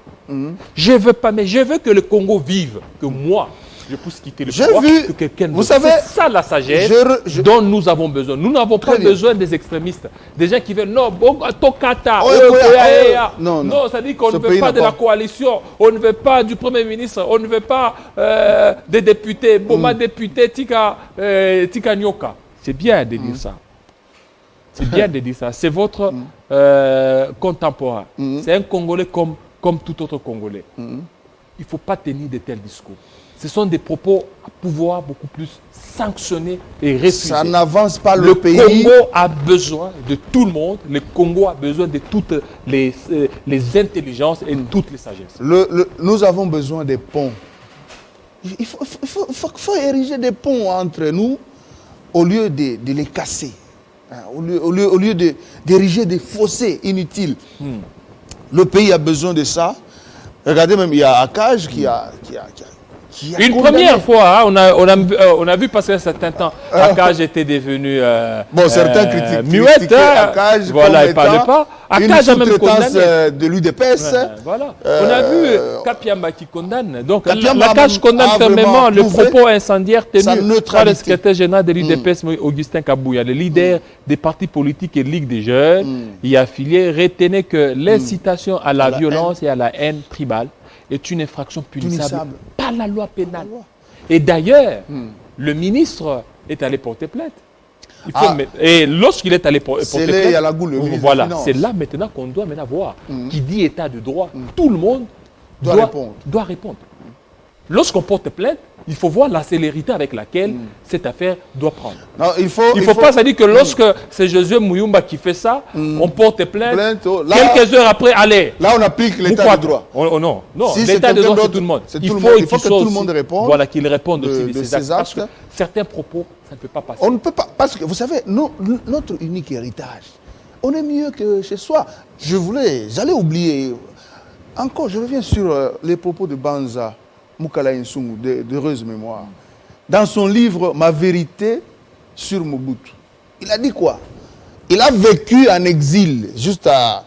Je ne veux pas, mais je veux que le Congo vive, que moi, je puisse quitter le pouvoir, que quelqu'un... Vous savez, c'est ça la sagesse dont nous avons besoin. Nous n'avons pas besoin des extrémistes, des gens qui veulent, non, Tokata, non, ça dit qu'on ne veut pas de la coalition, on ne veut pas du Premier ministre, on ne veut pas des députés, Boma député, Tika Nyoka. C'est bien de dire ça. C'est bien de dire ça. C'est votre contemporain. C'est un Congolais comme tout autre Congolais. Il ne faut pas tenir de tels discours. Ce sont des propos à pouvoir beaucoup plus sanctionner et refuser. Ça n'avance pas le pays. Le Congo a besoin de tout le monde. Le Congo a besoin de toutes les intelligences et de toutes les sagesses. Nous avons besoin des ponts. Il faut ériger des ponts entre nous au lieu de les casser. Au lieu d'ériger des fossés inutiles. Le pays a besoin de ça. Regardez même, il y a Akaj qui a une première fois, on a vu passer un certain temps, Akaj était devenu certains critiquent muette. Akaj voilà, il ne parlait pas. Akaj a même condamné. De l'UDPS. Voilà. On a vu Kapiamba qui condamne. Donc Akaj condamne fermement le propos incendiaire tenu par le secrétaire général de l'UDPS, Augustin Kabouya, le leader des partis politiques et Ligue des jeunes, y affilié, retenait que l'incitation à la violence et à la haine tribale est une infraction punissable par la loi pénale. Et d'ailleurs, le ministre est allé porter plainte. Et lorsqu'il est allé porter plainte, voilà, c'est là maintenant qu'on doit maintenant voir. Qui dit état de droit, tout le monde doit répondre. Lorsqu'on porte plainte, il faut voir la célérité avec laquelle cette affaire doit prendre. Non, il faut pas se dire que lorsque c'est Josué Mouyumba qui fait ça, on porte plainte. Quelques heures après, allez. Là, on applique l'état de droit. Non, l'état de droit, c'est tout le monde. Il faut que tout le monde réponde. Voilà, qu'il réponde aussi de ces actes. Parce que certains propos, ça ne peut pas passer. On ne peut pas, parce que vous savez, notre unique héritage, on est mieux que chez soi. J'allais oublier. Encore, je reviens sur les propos de Banza Mukala Nsungu, d'heureuse mémoire. Dans son livre « Ma vérité sur Mobutu », il a dit quoi? Il a vécu en exil, juste à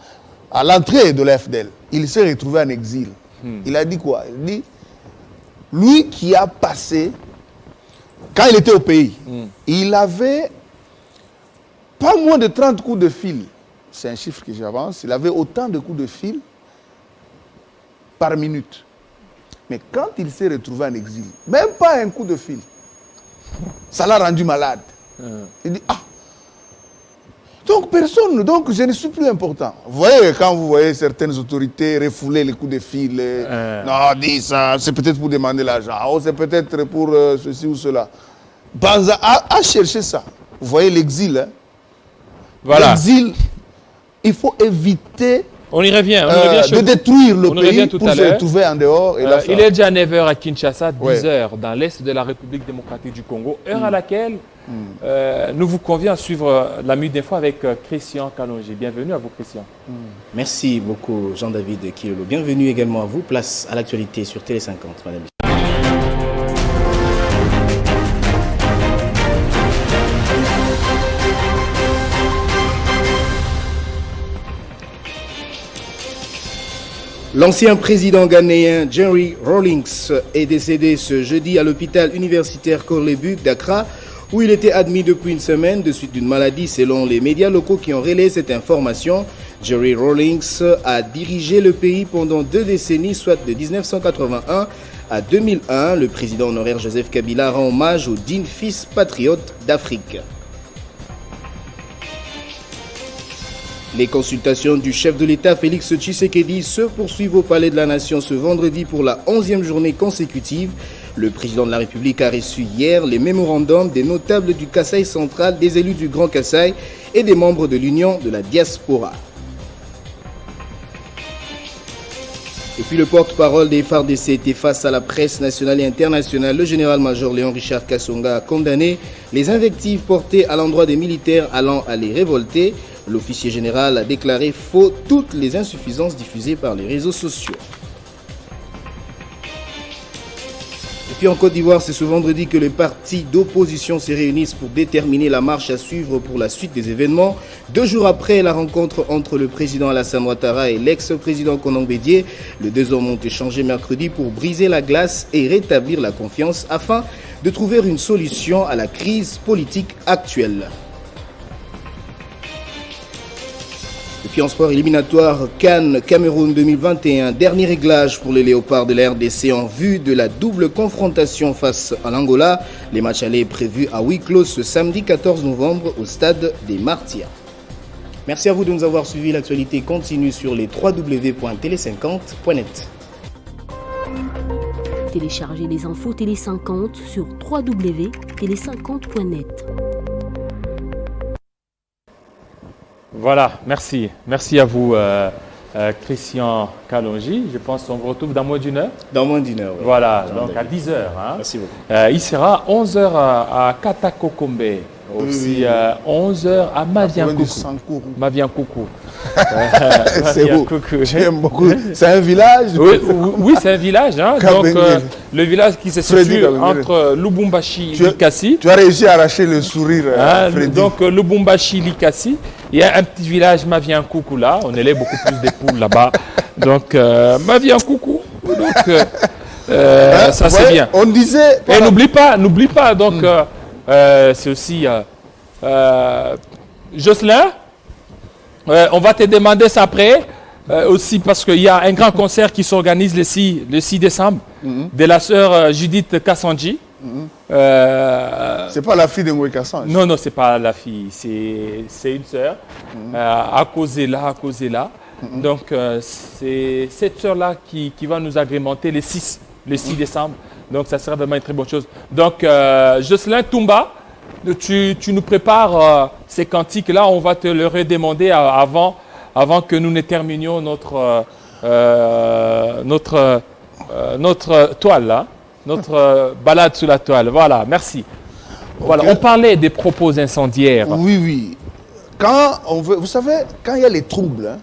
l'entrée de l'FDL. Il s'est retrouvé en exil. Il a dit quoi? Il dit, lui qui a passé, quand il était au pays, il avait pas moins de 30 coups de fil. C'est un chiffre que j'avance. Il avait autant de coups de fil par minute. Mais quand il s'est retrouvé en exil, même pas un coup de fil, ça l'a rendu malade. Il dit, ah, donc personne, donc je ne suis plus important. Vous voyez, quand vous voyez certaines autorités refouler les coups de fil, non, dis ça, c'est peut-être pour demander l'argent, oh, c'est peut-être pour ceci ou cela. Banza a cherché ça. Vous voyez l'exil. Hein? Voilà. L'exil, il faut éviter on y revient, de détruire le pays pour se retrouver en dehors. Et là, il est déjà 9h à Kinshasa, 10h dans l'est de la République démocratique du Congo, heure à laquelle nous vous convions à suivre la Minute d'Info avec Christian Kalonji. Bienvenue à vous, Christian. Merci beaucoup, Jean-David Kilolo. Bienvenue également à vous. Place à l'actualité sur Télé 50, madame. L'ancien président ghanéen Jerry Rawlings est décédé ce jeudi à l'hôpital universitaire Korle-Bu d'Accra, où il était admis depuis une semaine de suite d'une maladie selon les médias locaux qui ont relayé cette information. Jerry Rawlings a dirigé le pays pendant 2 décennies, soit de 1981 à 2001. Le président honoraire Joseph Kabila rend hommage au digne fils patriote d'Afrique. Les consultations du chef de l'État Félix Tshisekedi se poursuivent au Palais de la Nation ce vendredi pour la 11e journée consécutive. Le président de la République a reçu hier les mémorandums des notables du Kasaï central, des élus du Grand Kasaï et des membres de l'Union de la diaspora. Et puis le porte-parole des FARDC était face à la presse nationale et internationale. Le général-major Léon Richard Kassonga a condamné les invectives portées à l'endroit des militaires allant à les révolter. L'officier général a déclaré faux toutes les insuffisances diffusées par les réseaux sociaux. Et puis en Côte d'Ivoire, c'est ce vendredi que les partis d'opposition se réunissent pour déterminer la marche à suivre pour la suite des événements. 2 jours après la rencontre entre le président Alassane Ouattara et l'ex-président Konan Bédié, les 2 hommes ont échangé mercredi pour briser la glace et rétablir la confiance afin de trouver une solution à la crise politique actuelle. Et puis en sport éliminatoire, Cannes Cameroun 2021, dernier réglage pour les léopards de la RDC en vue de la double confrontation face à l'Angola. Les matchs allés prévus à huis clos ce samedi 14 novembre au stade des Martyrs. Merci à vous de nous avoir suivis. L'actualité continue sur les www.tele50.net. Téléchargez les infos Télé 50 sur www.tele50.net. Voilà, merci. Merci à vous, Christian Kalonji. Je pense qu'on vous retrouve dans moins d'une heure. Dans moins d'une heure, oui. Voilà, donc à 10h. Hein. Merci beaucoup. Il sera 11h à Katakokombe. Aussi 11h à Maviankoukou. Maviankoukou. C'est beau. J'aime beaucoup. C'est un village. Oui, c'est un village. Hein. Donc, le village qui se situe entre Lubumbashi et Likasi. Tu as réussi à arracher le sourire, Freddy. Donc, Lubumbashi, Likasi. Il y a un petit village Maviankoukou là. On élève beaucoup plus de poules là-bas. Donc, Maviankoukou. Donc, ça c'est bien. On disait. Et n'oublie pas. Donc, c'est aussi Jocelyn. On va te demander ça après. Aussi parce qu'il y a un grand concert qui s'organise le 6 décembre de la sœur Judith Kassanji. C'est pas la fille de Ngoué Kassanji. Non, c'est pas la fille. C'est une sœur. À causer là. Donc, c'est cette sœur-là qui va nous agrémenter le 6 décembre. Donc, ça sera vraiment une très bonne chose. Donc, Jocelyn Toumba, tu nous prépares ces cantiques-là. On va te le redemander avant que nous ne terminions notre toile, là, notre balade sur la toile. Voilà, merci. Voilà, on parlait des propos incendiaires. Oui. Vous savez, quand il y a les troubles, hein,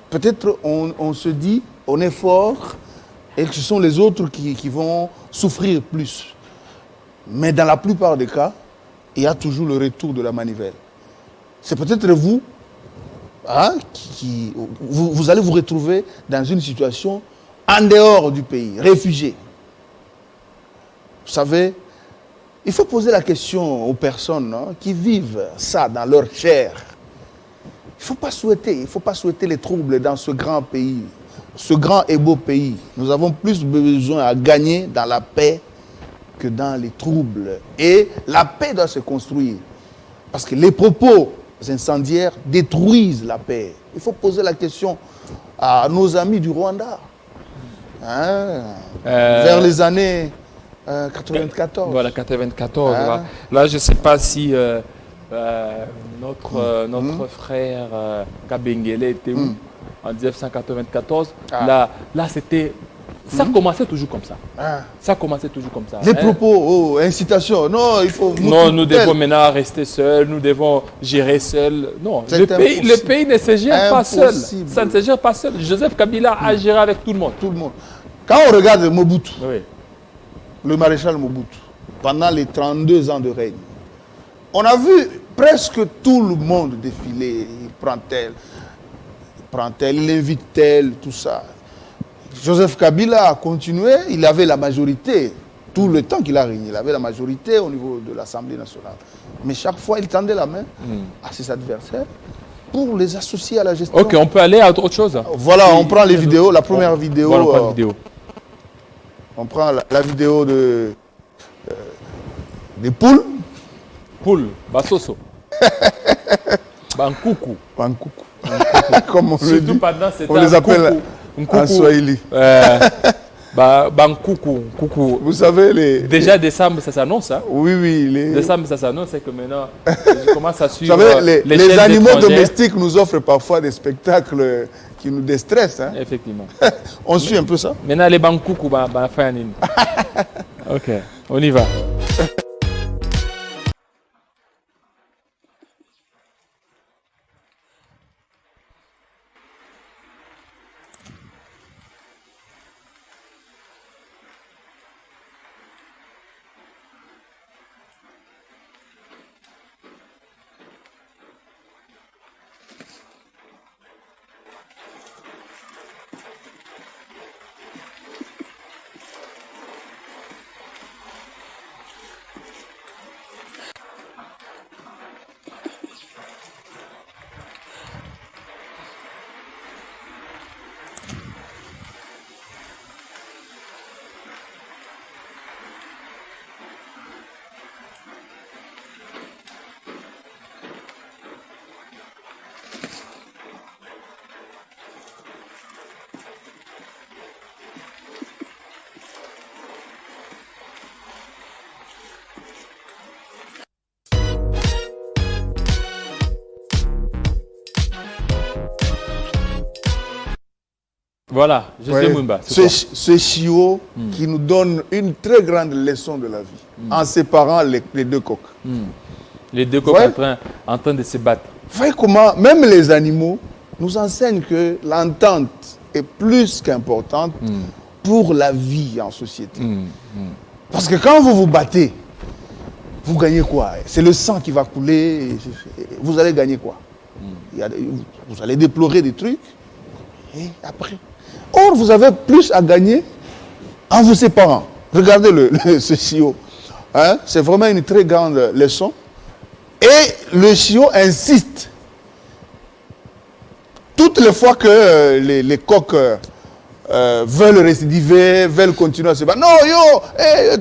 peut-être on se dit, on est fort, et que ce sont les autres qui vont souffrir plus. Mais dans la plupart des cas, il y a toujours le retour de la manivelle. C'est peut-être vous, hein, vous allez vous retrouver dans une situation en dehors du pays, réfugié. Vous savez, il faut poser la question aux personnes qui vivent ça dans leur chair. Il ne faut pas souhaiter les troubles dans ce grand pays, ce grand et beau pays. Nous avons plus besoin à gagner dans la paix que dans les troubles. Et la paix doit se construire. Parce que les propos incendiaires détruisent la paix. Il faut poser la question à nos amis du Rwanda. Vers les années 94. Voilà, 94. Là, je ne sais pas si notre frère Kabengele était où en 1994. Là c'était... Ça commençait toujours comme ça. Ça commençait toujours comme ça. Les propos, incitation. Non, il faut... Non, nous devons maintenant rester seuls, nous devons gérer seuls. Non, le pays ne se gère pas seul. Ça ne se gère pas seul. Joseph Kabila a géré avec tout le monde. Tout le monde. Quand on regarde Mobutu, le maréchal Mobutu, pendant les 32 ans de règne, on a vu presque tout le monde défiler. Il prend tel, il invite tel, tout ça. Joseph Kabila a continué, il avait la majorité, tout le temps qu'il a régné, il avait la majorité au niveau de l'Assemblée nationale. Mais chaque fois, il tendait la main à ses adversaires pour les associer à la gestion. Ok, on peut aller à autre chose. Voilà, on prend les vidéos, la première vidéo. Voilà, on prend la vidéo. On prend la vidéo des poules. Poules, Basoso. Bankoukou. Bankoukou. Comme on le dit. On les appelle en Swahili. Bankoukou. Vous savez, déjà décembre, ça s'annonce. Hein? Oui. Décembre, ça s'annonce, c'est que maintenant, je commence à suivre. Vous savez, les animaux domestiques nous offrent parfois des spectacles qui nous déstressent. Hein? Effectivement. On suit un peu ça. Maintenant, les Bankoukou, ok, on y va. Voilà, je sais Mumba. Ce chiot qui nous donne une très grande leçon de la vie, en séparant les deux coqs. Les deux coqs en train de se battre. Vous voyez comment, même les animaux nous enseignent que l'entente est plus qu'importante pour la vie en société. Parce que quand vous vous battez, vous gagnez quoi? C'est le sang qui va couler, vous allez gagner quoi? Vous allez déplorer des trucs, et après... Or, vous avez plus à gagner en vous séparant. Regardez ce chiot. Hein? C'est vraiment une très grande leçon. Et le chiot insiste. Toutes les fois que les coqs veulent récidiver, veulent continuer à se battre, non,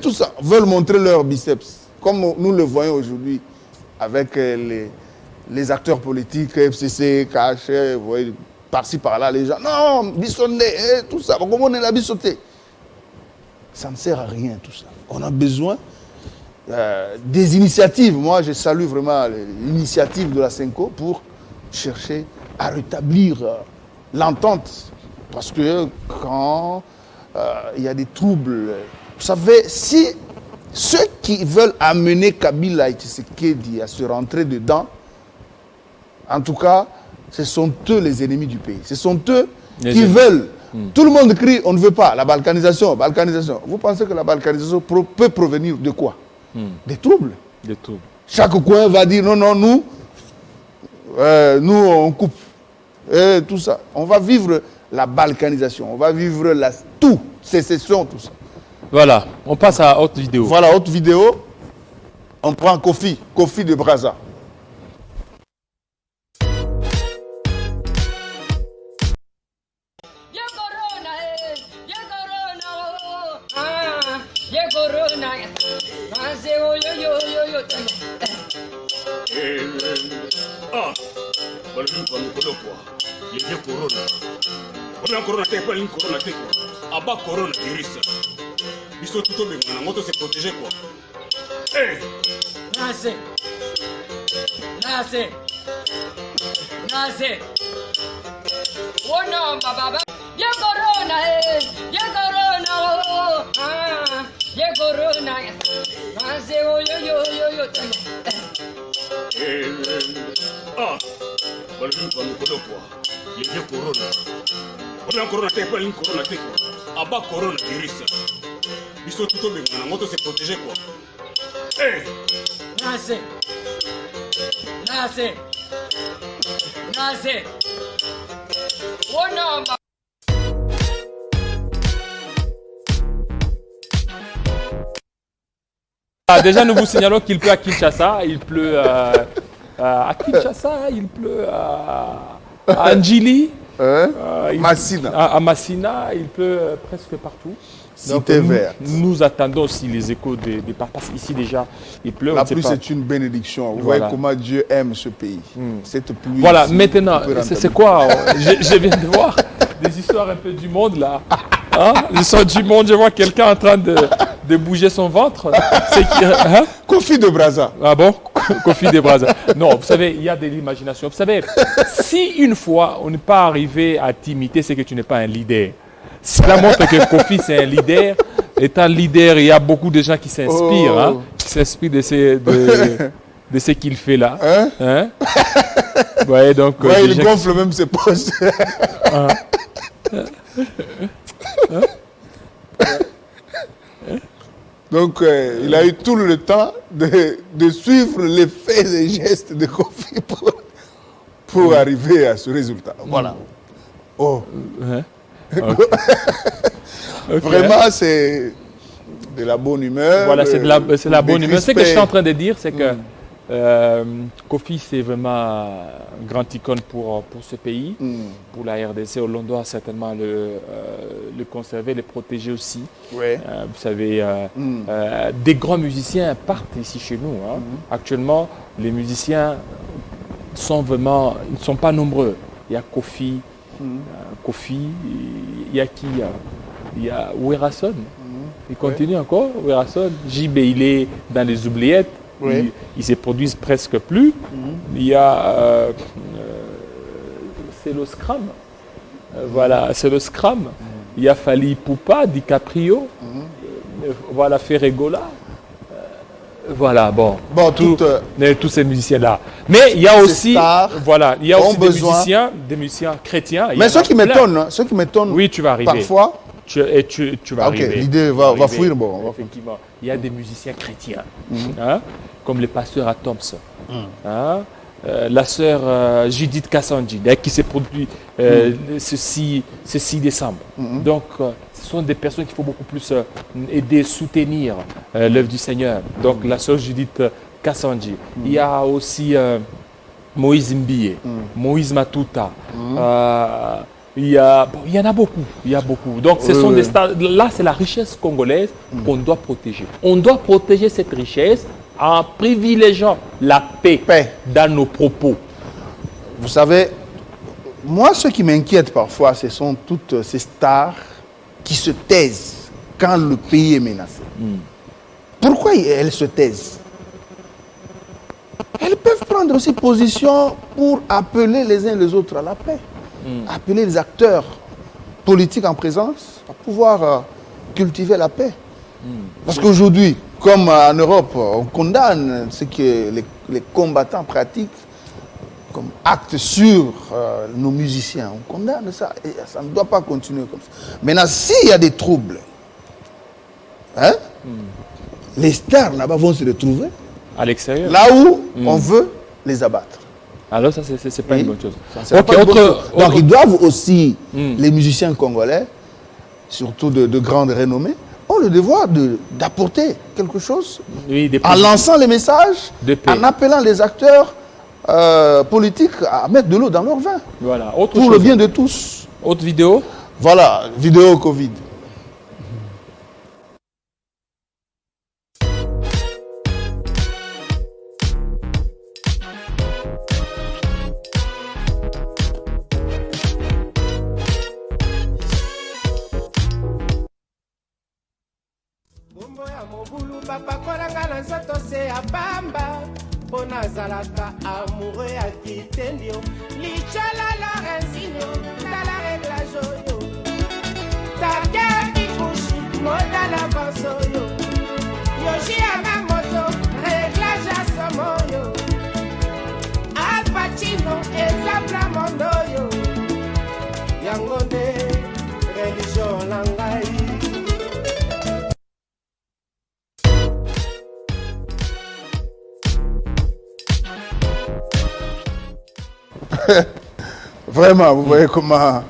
tout ça, veulent montrer leur biceps. Comme nous le voyons aujourd'hui avec les acteurs politiques, FCC, KH, vous voyez, par-ci, par-là, les gens, non, bissonner, tout ça, comment on est la bissoté? Ça ne sert à rien, tout ça. On a besoin des initiatives. Moi, je salue vraiment l'initiative de la Senko pour chercher à rétablir l'entente. Parce que quand il y a des troubles, vous savez, si ceux qui veulent amener Kabila et Tshisekedi à se rentrer dedans, en tout cas, ce sont eux les ennemis du pays. Ce sont eux qui veulent. Tout le monde crie, on ne veut pas. La balkanisation, balkanisation. Vous pensez que la balkanisation peut provenir de quoi? Des troubles. Des troubles. Chaque coin va dire, non, nous, on coupe. Et tout ça. On va vivre la balkanisation. On va vivre tout. Sécession, tout ça. Voilà, on passe à autre vidéo. Voilà, autre vidéo. On prend Kofi de Brazza. Corona virus. Ils sont tout au même, on a moto se protéger quoi. Hey! Nase! Oh non, baba! Y'a corona, y'a corona, oh! Ah! Y'a corona! Nase, oh yo! Ah! Voilà, nous allons nous quoi. Y'a corona. On a corona, t'es pas une corona, t'es quoi. Abat corona virus. Ils sont tout au même, on a moto se protéger quoi. Hey! Nase! Oh non! Déjà, nous vous signalons qu'il pleut à Kinshasa, il pleut à Kinshasa, il pleut à Njili, à Massina, il pleut presque partout. Donc, nous attendons aussi les échos des parce ici déjà il pleut. La pluie c'est une bénédiction. Vous voyez comment Dieu aime ce pays. Cette pluie. Voilà, maintenant, c'est quoi je viens de voir des histoires un peu du monde là. Hein? L'histoire du monde, je vois quelqu'un en train de bouger son ventre. Hein? Kofi de Brazza. Ah bon? Kofi de Brazza. Non, vous savez, il y a de l'imagination. Vous savez, si une fois on n'est pas arrivé à t'imiter, c'est que tu n'es pas un leader. Cela montre que Kofi c'est un leader. Étant leader, il y a beaucoup de gens qui s'inspirent, hein, qui s'inspirent de ce qu'il fait là. Hein? Ouais, donc, il gonfle même ses poches. Donc, il a eu tout le temps de suivre les faits et gestes de Kofi pour arriver à ce résultat. Voilà. Oh. Okay. Vraiment, c'est de la bonne humeur. Voilà, c'est de la bonne humeur. Ce que je suis en train de dire, c'est que Kofi, c'est vraiment un grand icône pour ce pays, pour la RDC. On doit certainement le conserver, le protéger aussi. Ouais. Vous savez, des grands musiciens partent ici chez nous. Hein. Actuellement, les musiciens ne sont pas nombreux. Il y a Kofi. Il y a qui? Il y a Werason. Il continue encore, Werason. JB, il est dans les oubliettes. Ils ne se produisent presque plus. Il y a... c'est le Scrum. Voilà, c'est le Scrum. Il y a Fali Ipupa, DiCaprio. Voilà, Ferregola. Voilà, bon tous ces musiciens-là. Mais il y a aussi, il y a aussi des musiciens chrétiens. Mais ce qui m'étonne, oui, tu vas arriver. Parfois, tu vas arriver. L'idée va fuir. Bon. Effectivement, il y a des musiciens chrétiens, hein, comme le pasteur à Thompson, hein, la sœur Judith Kassanji, qui s'est produit ce 6 décembre. Donc, ce sont des personnes qu'il faut beaucoup plus aider, soutenir l'œuvre du Seigneur. Donc, la sœur Judith Kassanji. Il y a aussi Moïse Mbie, Moïse Matuta. Il y en a beaucoup. Donc, ce sont des stars. Là, c'est la richesse congolaise qu'on doit protéger. On doit protéger cette richesse en privilégiant la paix dans nos propos. Vous savez, moi, ce qui m'inquiète parfois, ce sont toutes ces stars qui se taisent quand le pays est menacé. Pourquoi elles se taisent? Elles peuvent prendre aussi position pour appeler les uns les autres à la paix. Appeler les acteurs politiques en présence à pouvoir cultiver la paix. Parce qu'aujourd'hui, comme en Europe, on condamne ce que les combattants pratiquent comme acte sur nos musiciens. On condamne ça et ça ne doit pas continuer comme ça. Maintenant, s'il y a des troubles, les stars là-bas vont se retrouver à l'extérieur, là où on veut les abattre. Alors ça, c'est pas une bonne chose. Donc ils doivent aussi, les musiciens congolais, surtout de grande renommée, ont le devoir d'apporter quelque chose Oui, des en lançant les messages, de paix. en appelant les acteurs politiques à mettre de l'eau dans leur vin. Voilà. Autre Pour chose. le bien de tous. Autre vidéo. Voilà, vidéo Covid. bapakolanga na nzoto se ya pamba mpo nazalaka amoureux ya kitendio lichola lorensinio tala reglage oyo take kikushi modala banso oyo yoshi yanga moto reglage ya somo oyo alpacino exemple mondo oyo yango nde religio na ngai. Vraiment, vous voyez comment...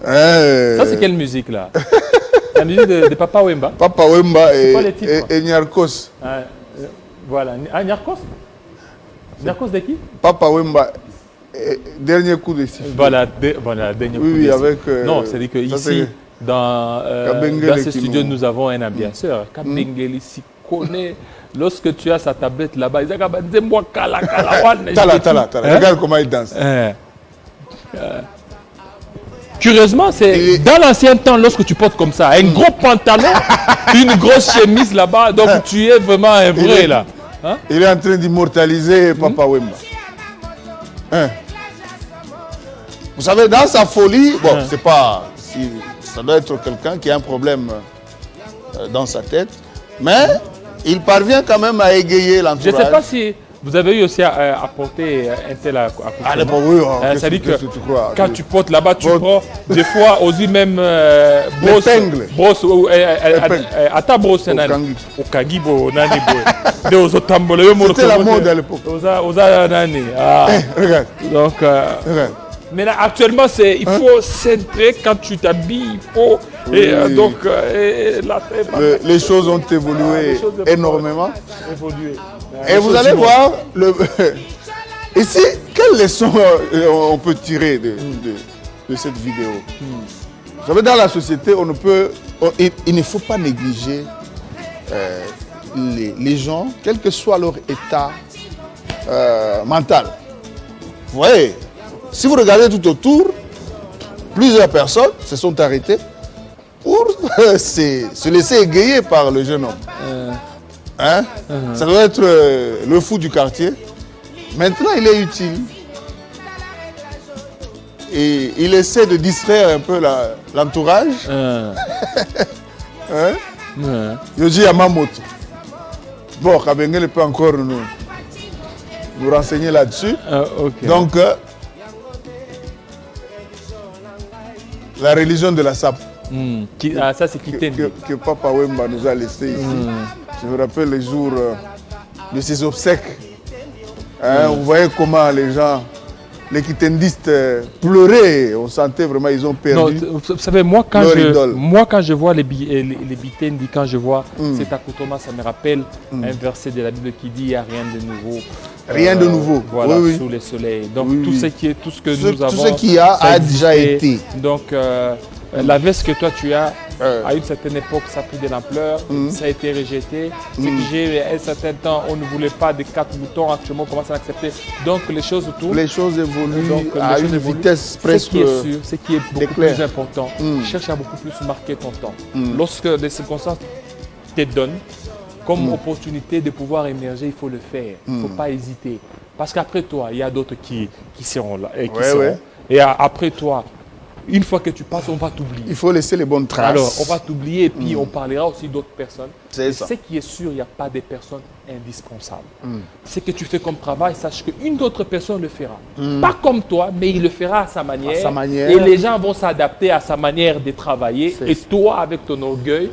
Ça, c'est quelle musique, là? La musique de Papa Wemba. Papa Wemba et Nyarkos. Voilà. Ah, Nyarkos? Nyarkos de qui? Papa Wemba, dernier coup de sifflet. Voilà, dernier coup de sifflet. Avec... non, c'est-à-dire que ici, dans ce studio, nous avons un ambianceur. Kabengeli s'y connaît. Lorsque tu as sa tablette là-bas, il dit Tala, regarde comment il danse. Curieusement, c'est dans l'ancien temps, lorsque tu portes comme ça, un gros pantalon, une grosse chemise là-bas, donc tu es vraiment un vrai là. Hein? Il est en train d'immortaliser Papa Wemba. Hein? Vous savez, dans sa folie, bon, c'est pas... Si, ça doit être quelqu'un qui a un problème dans sa tête, mais il parvient quand même à égayer l'entourage. Je ne sais pas si vous avez eu aussi à apporter un tel accoutrement. Ah, oui, ça dit que quand tu portes là-bas, tu prends des fois aussi même brosse à ta brosse. Au Kagibo, c'était la mode à l'époque. Regarde. Donc, mais là, actuellement, il faut centrer quand tu t'habilles, il faut... les choses ont évolué énormément. Et vous allez voir, ici, quelle leçon on peut tirer de cette vidéo? Vous savez, dans la société, il ne faut pas négliger les gens, quel que soit leur état mental. Vous voyez, si vous regardez tout autour, plusieurs personnes se sont arrêtées pour se laisser égayer par le jeune homme. Hein? Ça doit être le fou du quartier. Maintenant, il est utile. Et il essaie de distraire un peu l'entourage. Yoji Yamamoto. Bon, Kabengele peut encore nous renseigner là-dessus. Okay. Donc, la religion de la SAP. Ça, c'est que Papa Wemba nous a laissé ici. Je me rappelle les jours de ses obsèques. Vous voyez comment les gens, les kitendistes pleuraient. On sentait vraiment ils ont perdu. Non, vous savez, moi quand je vois les Bitendi, quand je vois cet accoutrement, ça me rappelle un verset de la Bible qui dit il n'y a rien de nouveau. Rien de nouveau. Voilà, sous le soleil. Donc tout ce que nous avons, tout ce qu'il y a déjà été. Donc la veste que toi tu as, à une certaine époque, ça a pris de l'ampleur, ça a été rejeté. Ce que j'ai, à un certain temps, on ne voulait pas de 4 boutons, actuellement on commence à accepter. Donc les choses tournent. Les choses évoluent à une vitesse presque... Ce qui est sûr, ce qui est beaucoup plus important, cherche à beaucoup plus marquer ton temps. Lorsque des circonstances te donnent, comme opportunité de pouvoir émerger, il faut le faire. Il ne faut pas hésiter. Parce qu'après toi, il y a d'autres qui seront là. Et après toi, une fois que tu passes, on va t'oublier. Il faut laisser les bonnes traces. Alors, on va t'oublier et puis on parlera aussi d'autres personnes. C'est ça. Ce qui est sûr, il n'y a pas de personnes indispensables. Ce que tu fais comme travail, sache qu'une autre personne le fera. Pas comme toi, mais il le fera à sa manière. À sa manière. Et les gens vont s'adapter à sa manière de travailler. Et toi, avec ton orgueil,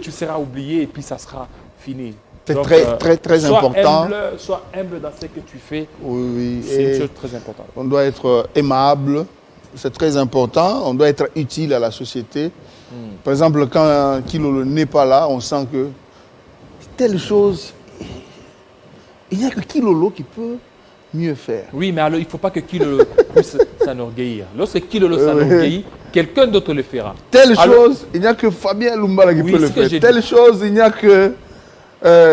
tu seras oublié et puis ça sera fini. C'est très important. Sois humble dans ce que tu fais. Oui. C'est une chose très importante. On doit être aimable. C'est très important. On doit être utile à la société. Par exemple, quand Kilolo n'est pas là, on sent que telle chose, il n'y a que Kilolo qui peut mieux faire. Oui, mais alors il ne faut pas que Kilolo puisse s'enorgueillir. Lorsque Kilolo s'enorgueillit, quelqu'un d'autre le fera. Telle chose, il n'y a que Fabien Lumbala qui peut le faire. j'ai Telle chose, il n'y a que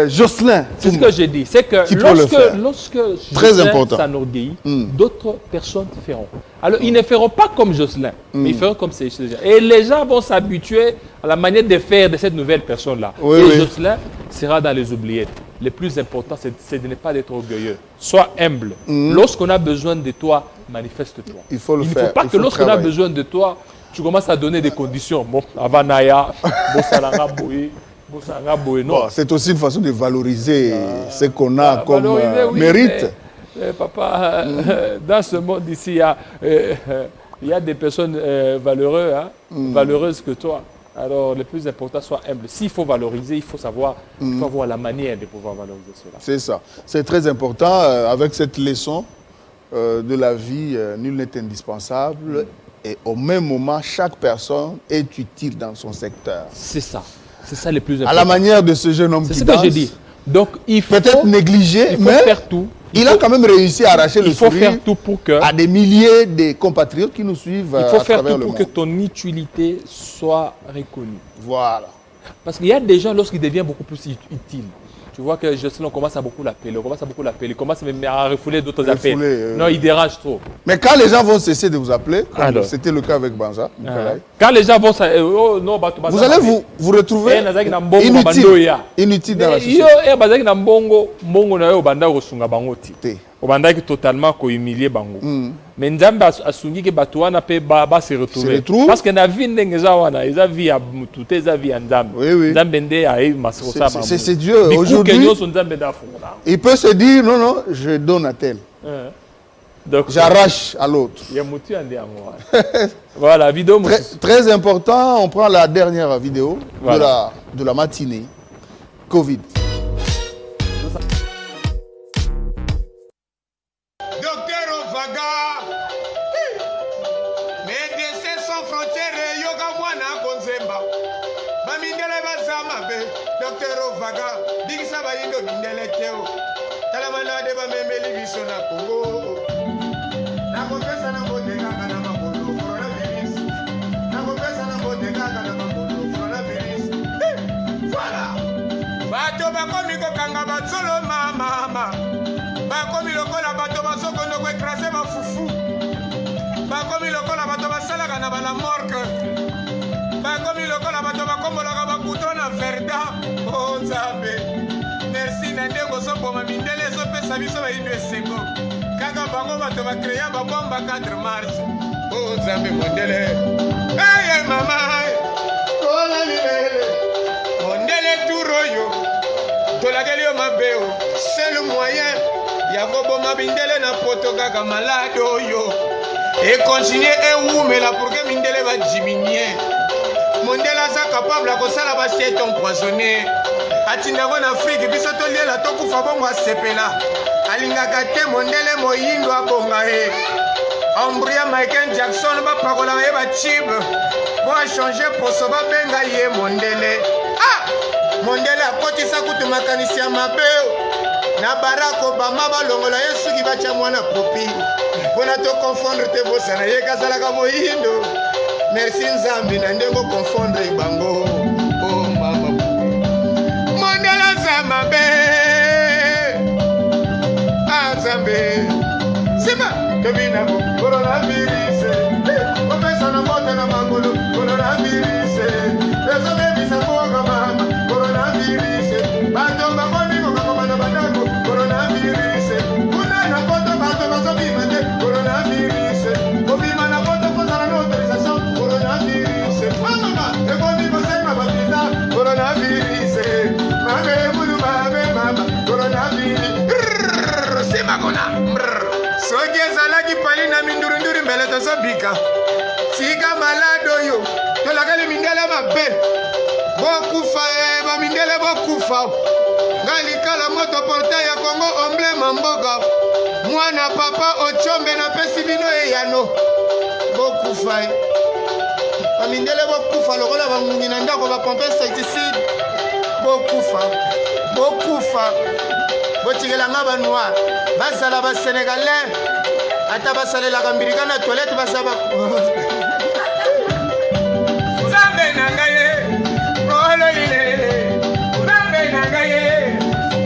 Jocelyn. C'est ce que j'ai dit. C'est que lorsque Jocelyn s'enorgueillit, d'autres personnes feront. Alors, ils ne feront pas comme Jocelyn, mais ils feront comme ces gens. Et les gens vont s'habituer à la manière de faire de cette nouvelle personne-là. Et Jocelyn sera dans les oubliettes. Le plus important, c'est de ne pas être orgueilleux. Sois humble. Lorsqu'on a besoin de toi, manifeste-toi. Il faut le faire. Il ne faut pas que lorsqu'on a besoin de toi, tu commences à donner des conditions. Bon, Avanaya, Bossalanga Boye. Bon, c'est aussi une façon de valoriser ce qu'on a comme mérite. Mais, papa, dans ce monde ici, il y a des personnes valeureuses que toi. Alors, le plus important, soit humble. S'il faut valoriser, il faut savoir, il faut avoir la manière de pouvoir valoriser cela. C'est ça. C'est très important. Avec cette leçon de la vie, nul n'est indispensable. Et au même moment, chaque personne est utile dans son secteur. C'est ça. C'est ça le plus important. À la manière de ce jeune homme qui danse. C'est ce que j'ai dit. Donc, il faut peut-être négligé, mais faire tout. Il a quand même réussi à arracher le sourire faire tout pour que, à des milliers de compatriotes qui nous suivent. Il faut faire tout pour que ton utilité soit reconnue. Voilà. Parce qu'il y a des gens, lorsqu'ils deviennent beaucoup plus utiles, tu vois que Jocelyn, on commence à beaucoup l'appeler, il commence même à refouler d'autres appels. Non, il dérange trop. Mais quand les gens vont cesser de vous appeler, c'était le cas avec Banza, quand les gens vont... vous allez vous retrouver inutile dans la société. Obandaki totalement ko humilier bango. Mais nzambe asungi ke batu wana pe ba se retrouver. Parce que na vie ndenge za wana, eza vie ya mutu te eza vie ya nzambe. Nzambe nde ai masosa bango. C'est Dieu aujourd'hui. Il peut se dire non non, je donne à tel. J'arrache à l'autre. Voilà, vidéo. Très important, on prend la dernière vidéo de la matinée. Covid. Docteur Ovaga, Bigisa Bayindo Mindele Teo, Talamana de Bamemeli Visona Congo. La confessa na botega na mabolo, coronavirus. La confessa na botega na mabolo, coronavirus. Voilà. Bato bakomi ko kanga batsolo mama. Bakomi lokola bato bazokondo ko écraser ba fufu. Bakomi lokola bato basalaka na bala morgue. Bakomi lokola bato bakombolaka bakuto na verda. Oh Nzambe, merci na ndeko sopoma mindele sopesa biso bayimbi esengo kaka bango bato bakreya babomba 4 mars. Oh Nzambe mondele eye mama kola milele mondele turoyo tolakeli yo mabe o c'est le moyen ya koboma mindele na poto kaka malade oyo et continuer ewumela pour que mindele badiminie. Mondele aza capable à kosala basiete empoisonné. Atindango na Afrique biso toliela tokufa bongo asepela. Alingaka te mondele moyindo abonga e. Ambria Michael Jackson bapakola ye bachible. Bo a changer poso babenga ye mondele. Ah! Mondele akotisa kutu makanisi ya mabeo. Na Barack Obama balongola ye suki bacha mwana popi. Pona to confondre te bosana ye kazalaka moyindo. Merci Nzambi na ndeko confondre bango. Oh mama. Mondela Zamba be. Ah Nzambe. Sima tobina mo coronavirus. Professor na moto na magolo coronavirus. Eso me bisa boga mama coronavirus. Bato baboni ko kama na badako coronavirus. Kuna na koto bato bazobi mate coronavirus. Obima na koto fozana no autorisation. Coronavirus, soki ezalaki pali na mindurunduri mbele tozobika tika malade oyo tolakeli mindele mabe bokufa bamindele bokufa nga likala moto portail ya Kongo omblema mboka mwana papa ochombe na pesi bino eyano bokufa bamindele bokufa lokola bangungi na ndako bapompe insecticide bokufa botikelanga banoir bazala basénégalais ata basalelaka mbirika na toilette basaba nzambe na ngai kolo lilele nzambe na ngai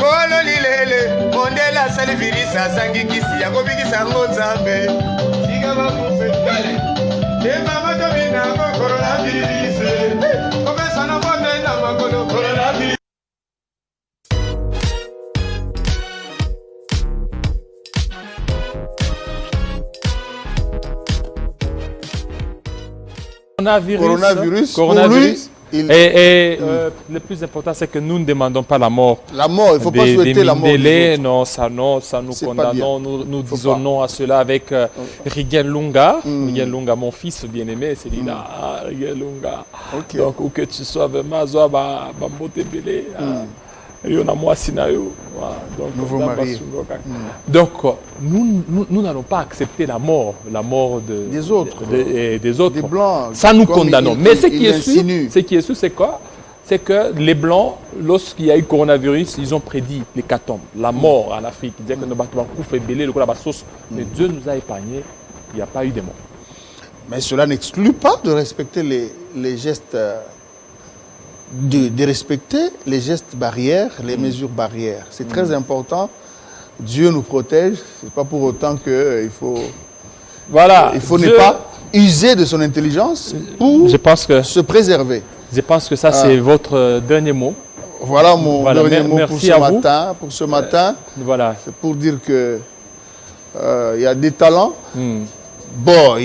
kolo lilele mondela asali virisi azangi kisi ya kobikisa yango nzambe tika bakufe tale demama tobinako coronavirus kopesana mondena makolo coronavirus. Coronavirus. Le plus important, c'est que nous ne demandons pas la mort. La mort, il ne faut pas souhaiter la mort. Non, ça nous condamnons. Nous disons non à cela avec Rigel Lunga. Rigel Lunga, mon fils bien-aimé, c'est là. Rigel Lunga. Donc, où que tu sois, vraiment, donc nous n'allons pas accepter la mort des autres, des blancs. Ça nous condamnons. Mais ce qui est sûr, c'est quoi? C'est que les blancs, lorsqu'il y a eu coronavirus, ils ont prédit l'hécatombe, la mort en Afrique. Ils disaient que nous mais Dieu nous a épargnés. Il n'y a pas eu de mort. Mais cela n'exclut pas de respecter les gestes. De respecter les gestes barrières, les mesures barrières. C'est très important. Dieu nous protège. Ce n'est pas pour autant qu'il faut, ne pas user de son intelligence pour se préserver. Je pense que ça, c'est votre dernier mot. Voilà mon dernier mot pour ce matin. Voilà. C'est pour dire que il y a des talents. Bon,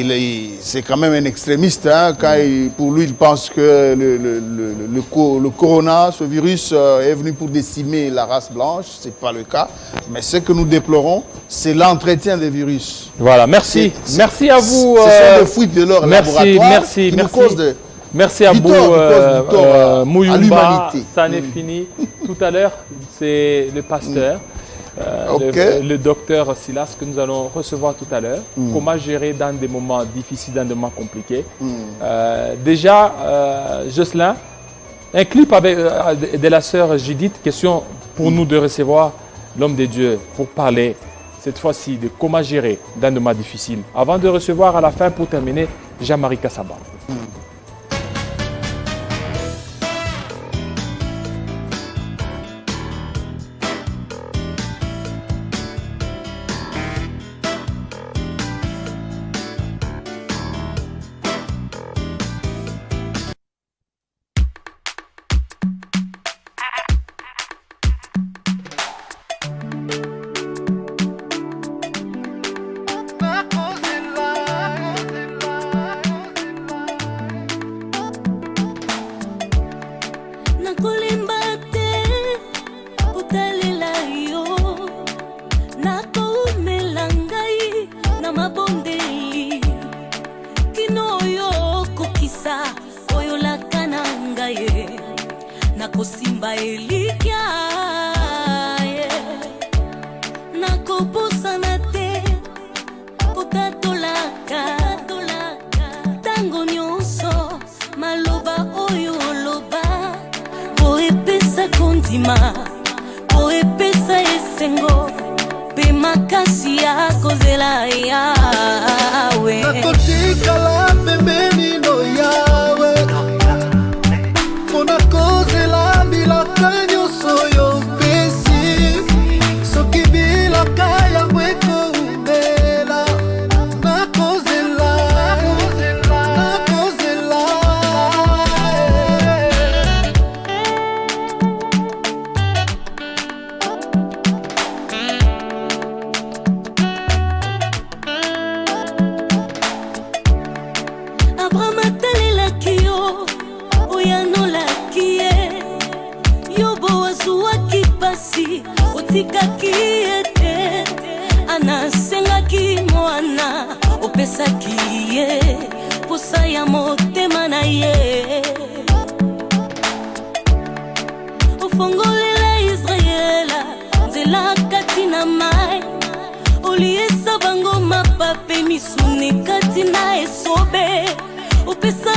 c'est quand même un extrémiste. Hein, quand pour lui, il pense que le corona, ce virus, est venu pour décimer la race blanche. Ce n'est pas le cas. Mais ce que nous déplorons, c'est l'entretien des virus. Voilà, merci. Merci à vous. Ce sont des fuites de leur laboratoire qui nous causent de... Merci à vous, Mouyumba. Ça n'est fini. Fini. Tout à l'heure, c'est le pasteur. Le docteur Silas que nous allons recevoir tout à l'heure. Comment gérer dans des moments difficiles, dans des moments compliqués. Déjà, Jocelyn, un clip avec, de la sœur Judith, question pour nous de recevoir l'homme de Dieu pour parler cette fois-ci de comment gérer dans des moments difficiles. Avant de recevoir à la fin, pour terminer, Jean-Marie Kassaba.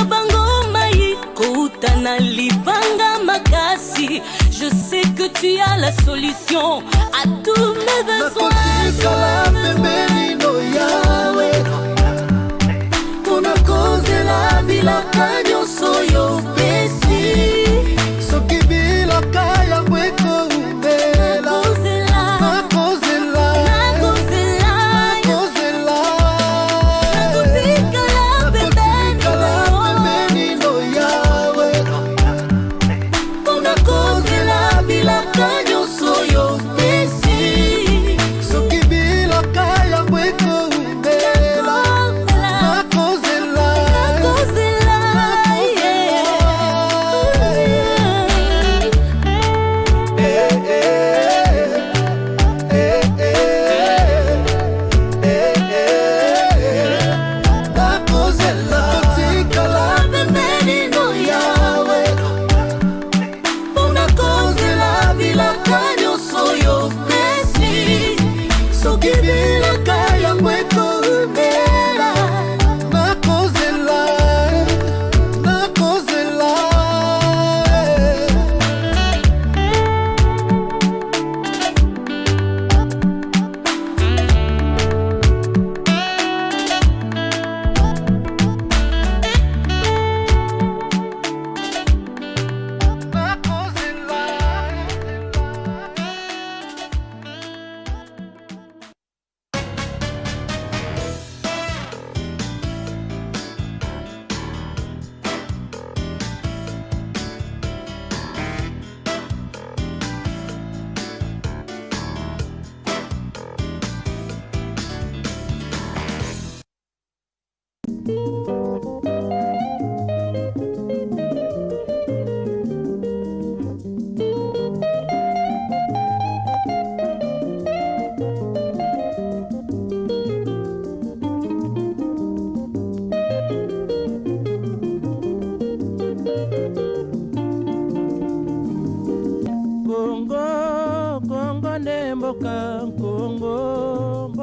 Bango que tu as la solution à tous mes besoins. Pour la cause de la vie, la canyon soyo pesi. So kibi la kaya weko ubela. Na kozela. Pour la cause de la vie, la canyon soyo pesi. So kibi la kaya weko ubela. Na kozela.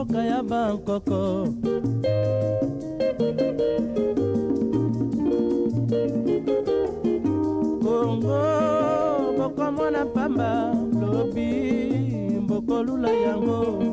mboka ya Bangkoko. Kongo bokomona pamba lobi mbokolula yango.